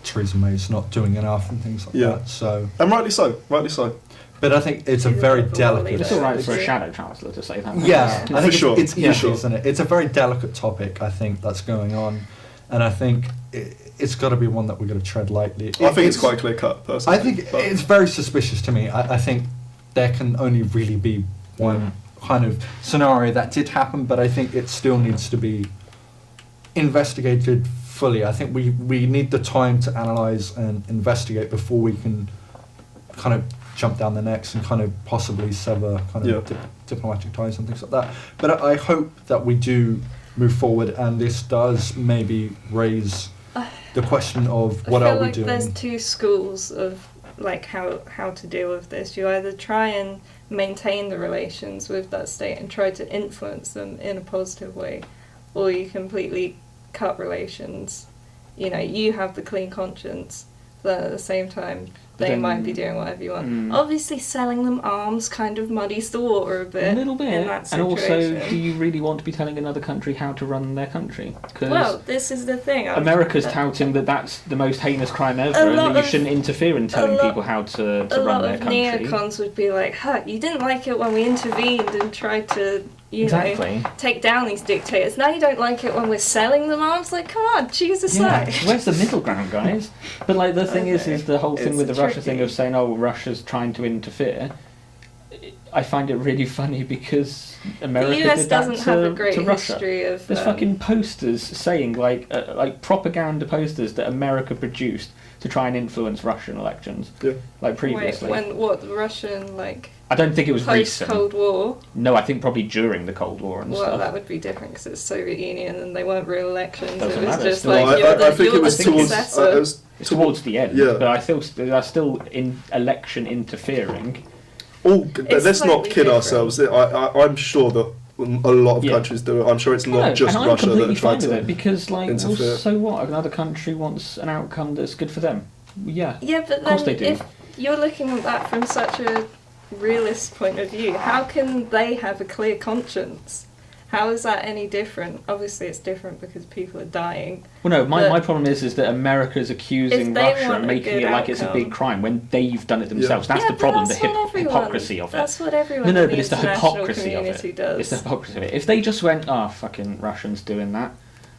Theresa May's not doing enough and things like Yeah. that. So, And rightly so, rightly so. but I think it's a She's a very bit of a delicate. leader. It's all right for a Yeah. shadow chancellor to say that. Yeah, I think sure, it's for easy, sure. isn't it? It's a very delicate topic, I think, that's going on, and I think it's got to be one that we're going to tread lightly. I think it's quite clear cut, personally. I think but- it's very suspicious to me. I think there can only really be one kind of scenario that did happen, but I think it still needs to be investigated fully. I think we need the time to analyse and investigate before we can kind of jump down the necks and kind of possibly sever kind of diplomatic ties and things like that. But I hope that we do move forward, and this does maybe raise the question of what are we doing. There's two schools of like how to deal with this. You either try and maintain the relations with that state and try to influence them in a positive way, or you completely cut relations. You know, you have the clean conscience, but at the same time But they then- might be doing whatever you want. Obviously selling them arms kind of muddies the water a bit. A little bit. In that And also, situation. do you really want to be telling another country how to run their country? Because Well, this is the thing. America's touting that that's the most heinous crime ever, and lot that you of- shouldn't interfere in telling people how to a run lot their of country. neocons would be like, huh, you didn't like it when we intervened and tried to, you Exactly. know, take down these dictators. Now you don't like it when we're selling them arms? Like, come on, choose a Yeah, side. where's the middle ground, guys? But like the thing is Okay. the whole thing It's with the Russia tricky. thing of saying, oh, Russia's trying to interfere. I find it really funny because The America US did that doesn't have a great to Russia. history of. There's fucking posters saying like propaganda posters that America produced to try and influence Russian elections. Yeah. Like previously. What the Russian like? I don't think it was Post recent. Cold War. No, I think probably during the Cold War and Well, stuff. that would be different because it's Soviet Union and they weren't real elections. Doesn't It was matter, just still. like No, you're I think the it was towards. successor. It's towards the end, Yeah. but I feel there are still in election interfering. It's Let's not slightly kid different. ourselves. I'm sure that a lot of Yeah. countries do it. I'm sure it's No, not just and I'm Russia that completely are trying fine with to. it because, like, well, interfere. so what? Another country wants an outcome that's good for them. Yeah, Yeah, but of course then they do. if you're looking at that from such a realist point of view, how can they have a clear conscience? How is that any different? Obviously, it's different because people are dying. Well, no, but my problem is that America's accusing if they Russia want and a making good it like it's a big outcome- crime when they've done it themselves. That's Yeah, the but problem, that's the what everyone- hypocrisy of it. That's what everyone No, in but the it's the international hypocrisy of community it. does. It's the hypocrisy of it. If they just went, fucking Russians doing that,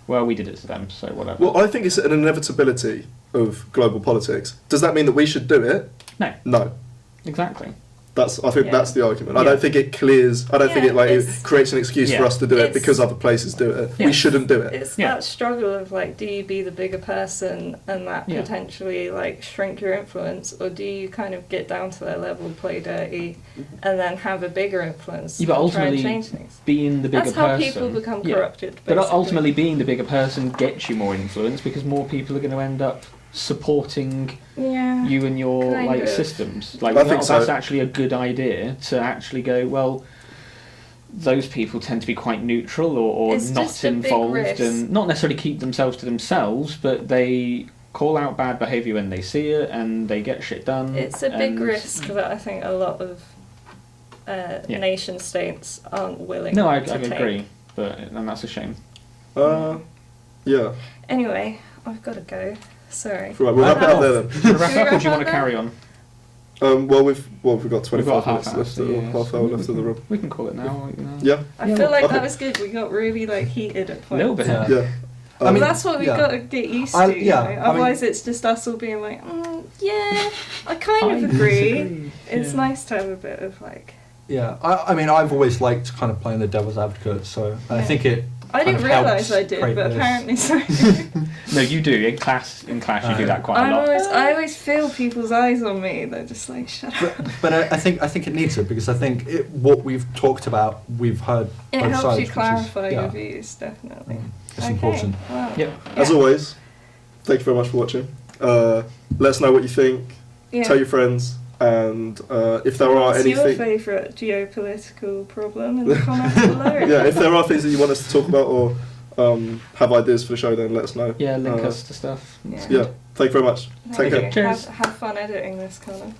well, we did it to them, so whatever. Well, I think it's an inevitability of global politics. Does that mean that we should do it? No, No. exactly. I think Yeah. that's the argument. I Yeah. don't think it clears. I don't think Yeah, it it's- creates an excuse for Yeah. us to do it It's- because other places do it. Yeah. We shouldn't do it. It's Yeah. that struggle of like, do you be the bigger person and that Yeah. potentially like shrink your influence, or do you kind of get down to their level, play dirty, and then have a bigger influence Yeah, but and try and ultimately, change things? being the bigger That's how person. people become Yeah. corrupted. But basically. ultimately, being the bigger person gets you more influence because more people are going to end up supporting yeah, you and your Kind like of. systems. Like, I think that's so. actually a good idea to actually go, well, those people tend to be quite neutral or It's not just a big involved risk. and not necessarily keep themselves to themselves, but they call out bad behaviour when they see it and they get shit done. it's a big and- risk that I think a lot of nation states aren't willing. No, I to take. agree, and that's a shame. Yeah. Anyway, I've got to go. Sorry. Right, we'll wrap it up there then. Do you want to Should wrap we up or do you wrap want to up carry on? Well, we've got 25 We've got a minutes half left. hour, so yeah. Half hour left of the room. We can call it now. Yeah. I Yeah, feel like okay. that was good. We got really like heated at A points. little bit. Yeah. Yeah. I mean, That's what we've yeah. got to get used to. I- you yeah, know? I mean- Otherwise, it's just us all being like, yeah, I kind of agree. It's Yeah. nice to have a bit of like. Yeah, I mean, I've always liked kind of playing the devil's advocate, so I Yeah. think it. I kind didn't of helps realise I did, create but this- apparently so. No, you do. In class, you do that quite a lot. I always feel people's eyes on me. They're just like, shut up. But I think it needs it because I think what we've talked about, we've heard It both helps sides. you which is- clarify yeah, your views, definitely. It's important. Wow. Yep. As Yeah. always, thank you very much for watching. Let us know what you think. Yeah. Tell your friends, and if there are What's your anything, favourite geopolitical problem in the comments below? yeah, if there are things that you want us to talk about or have ideas for the show, then let us know. Yeah, link us to stuff. Yeah. Yeah, thank you very much. Take Thank care. you. Cheers. Have fun editing this, Connor.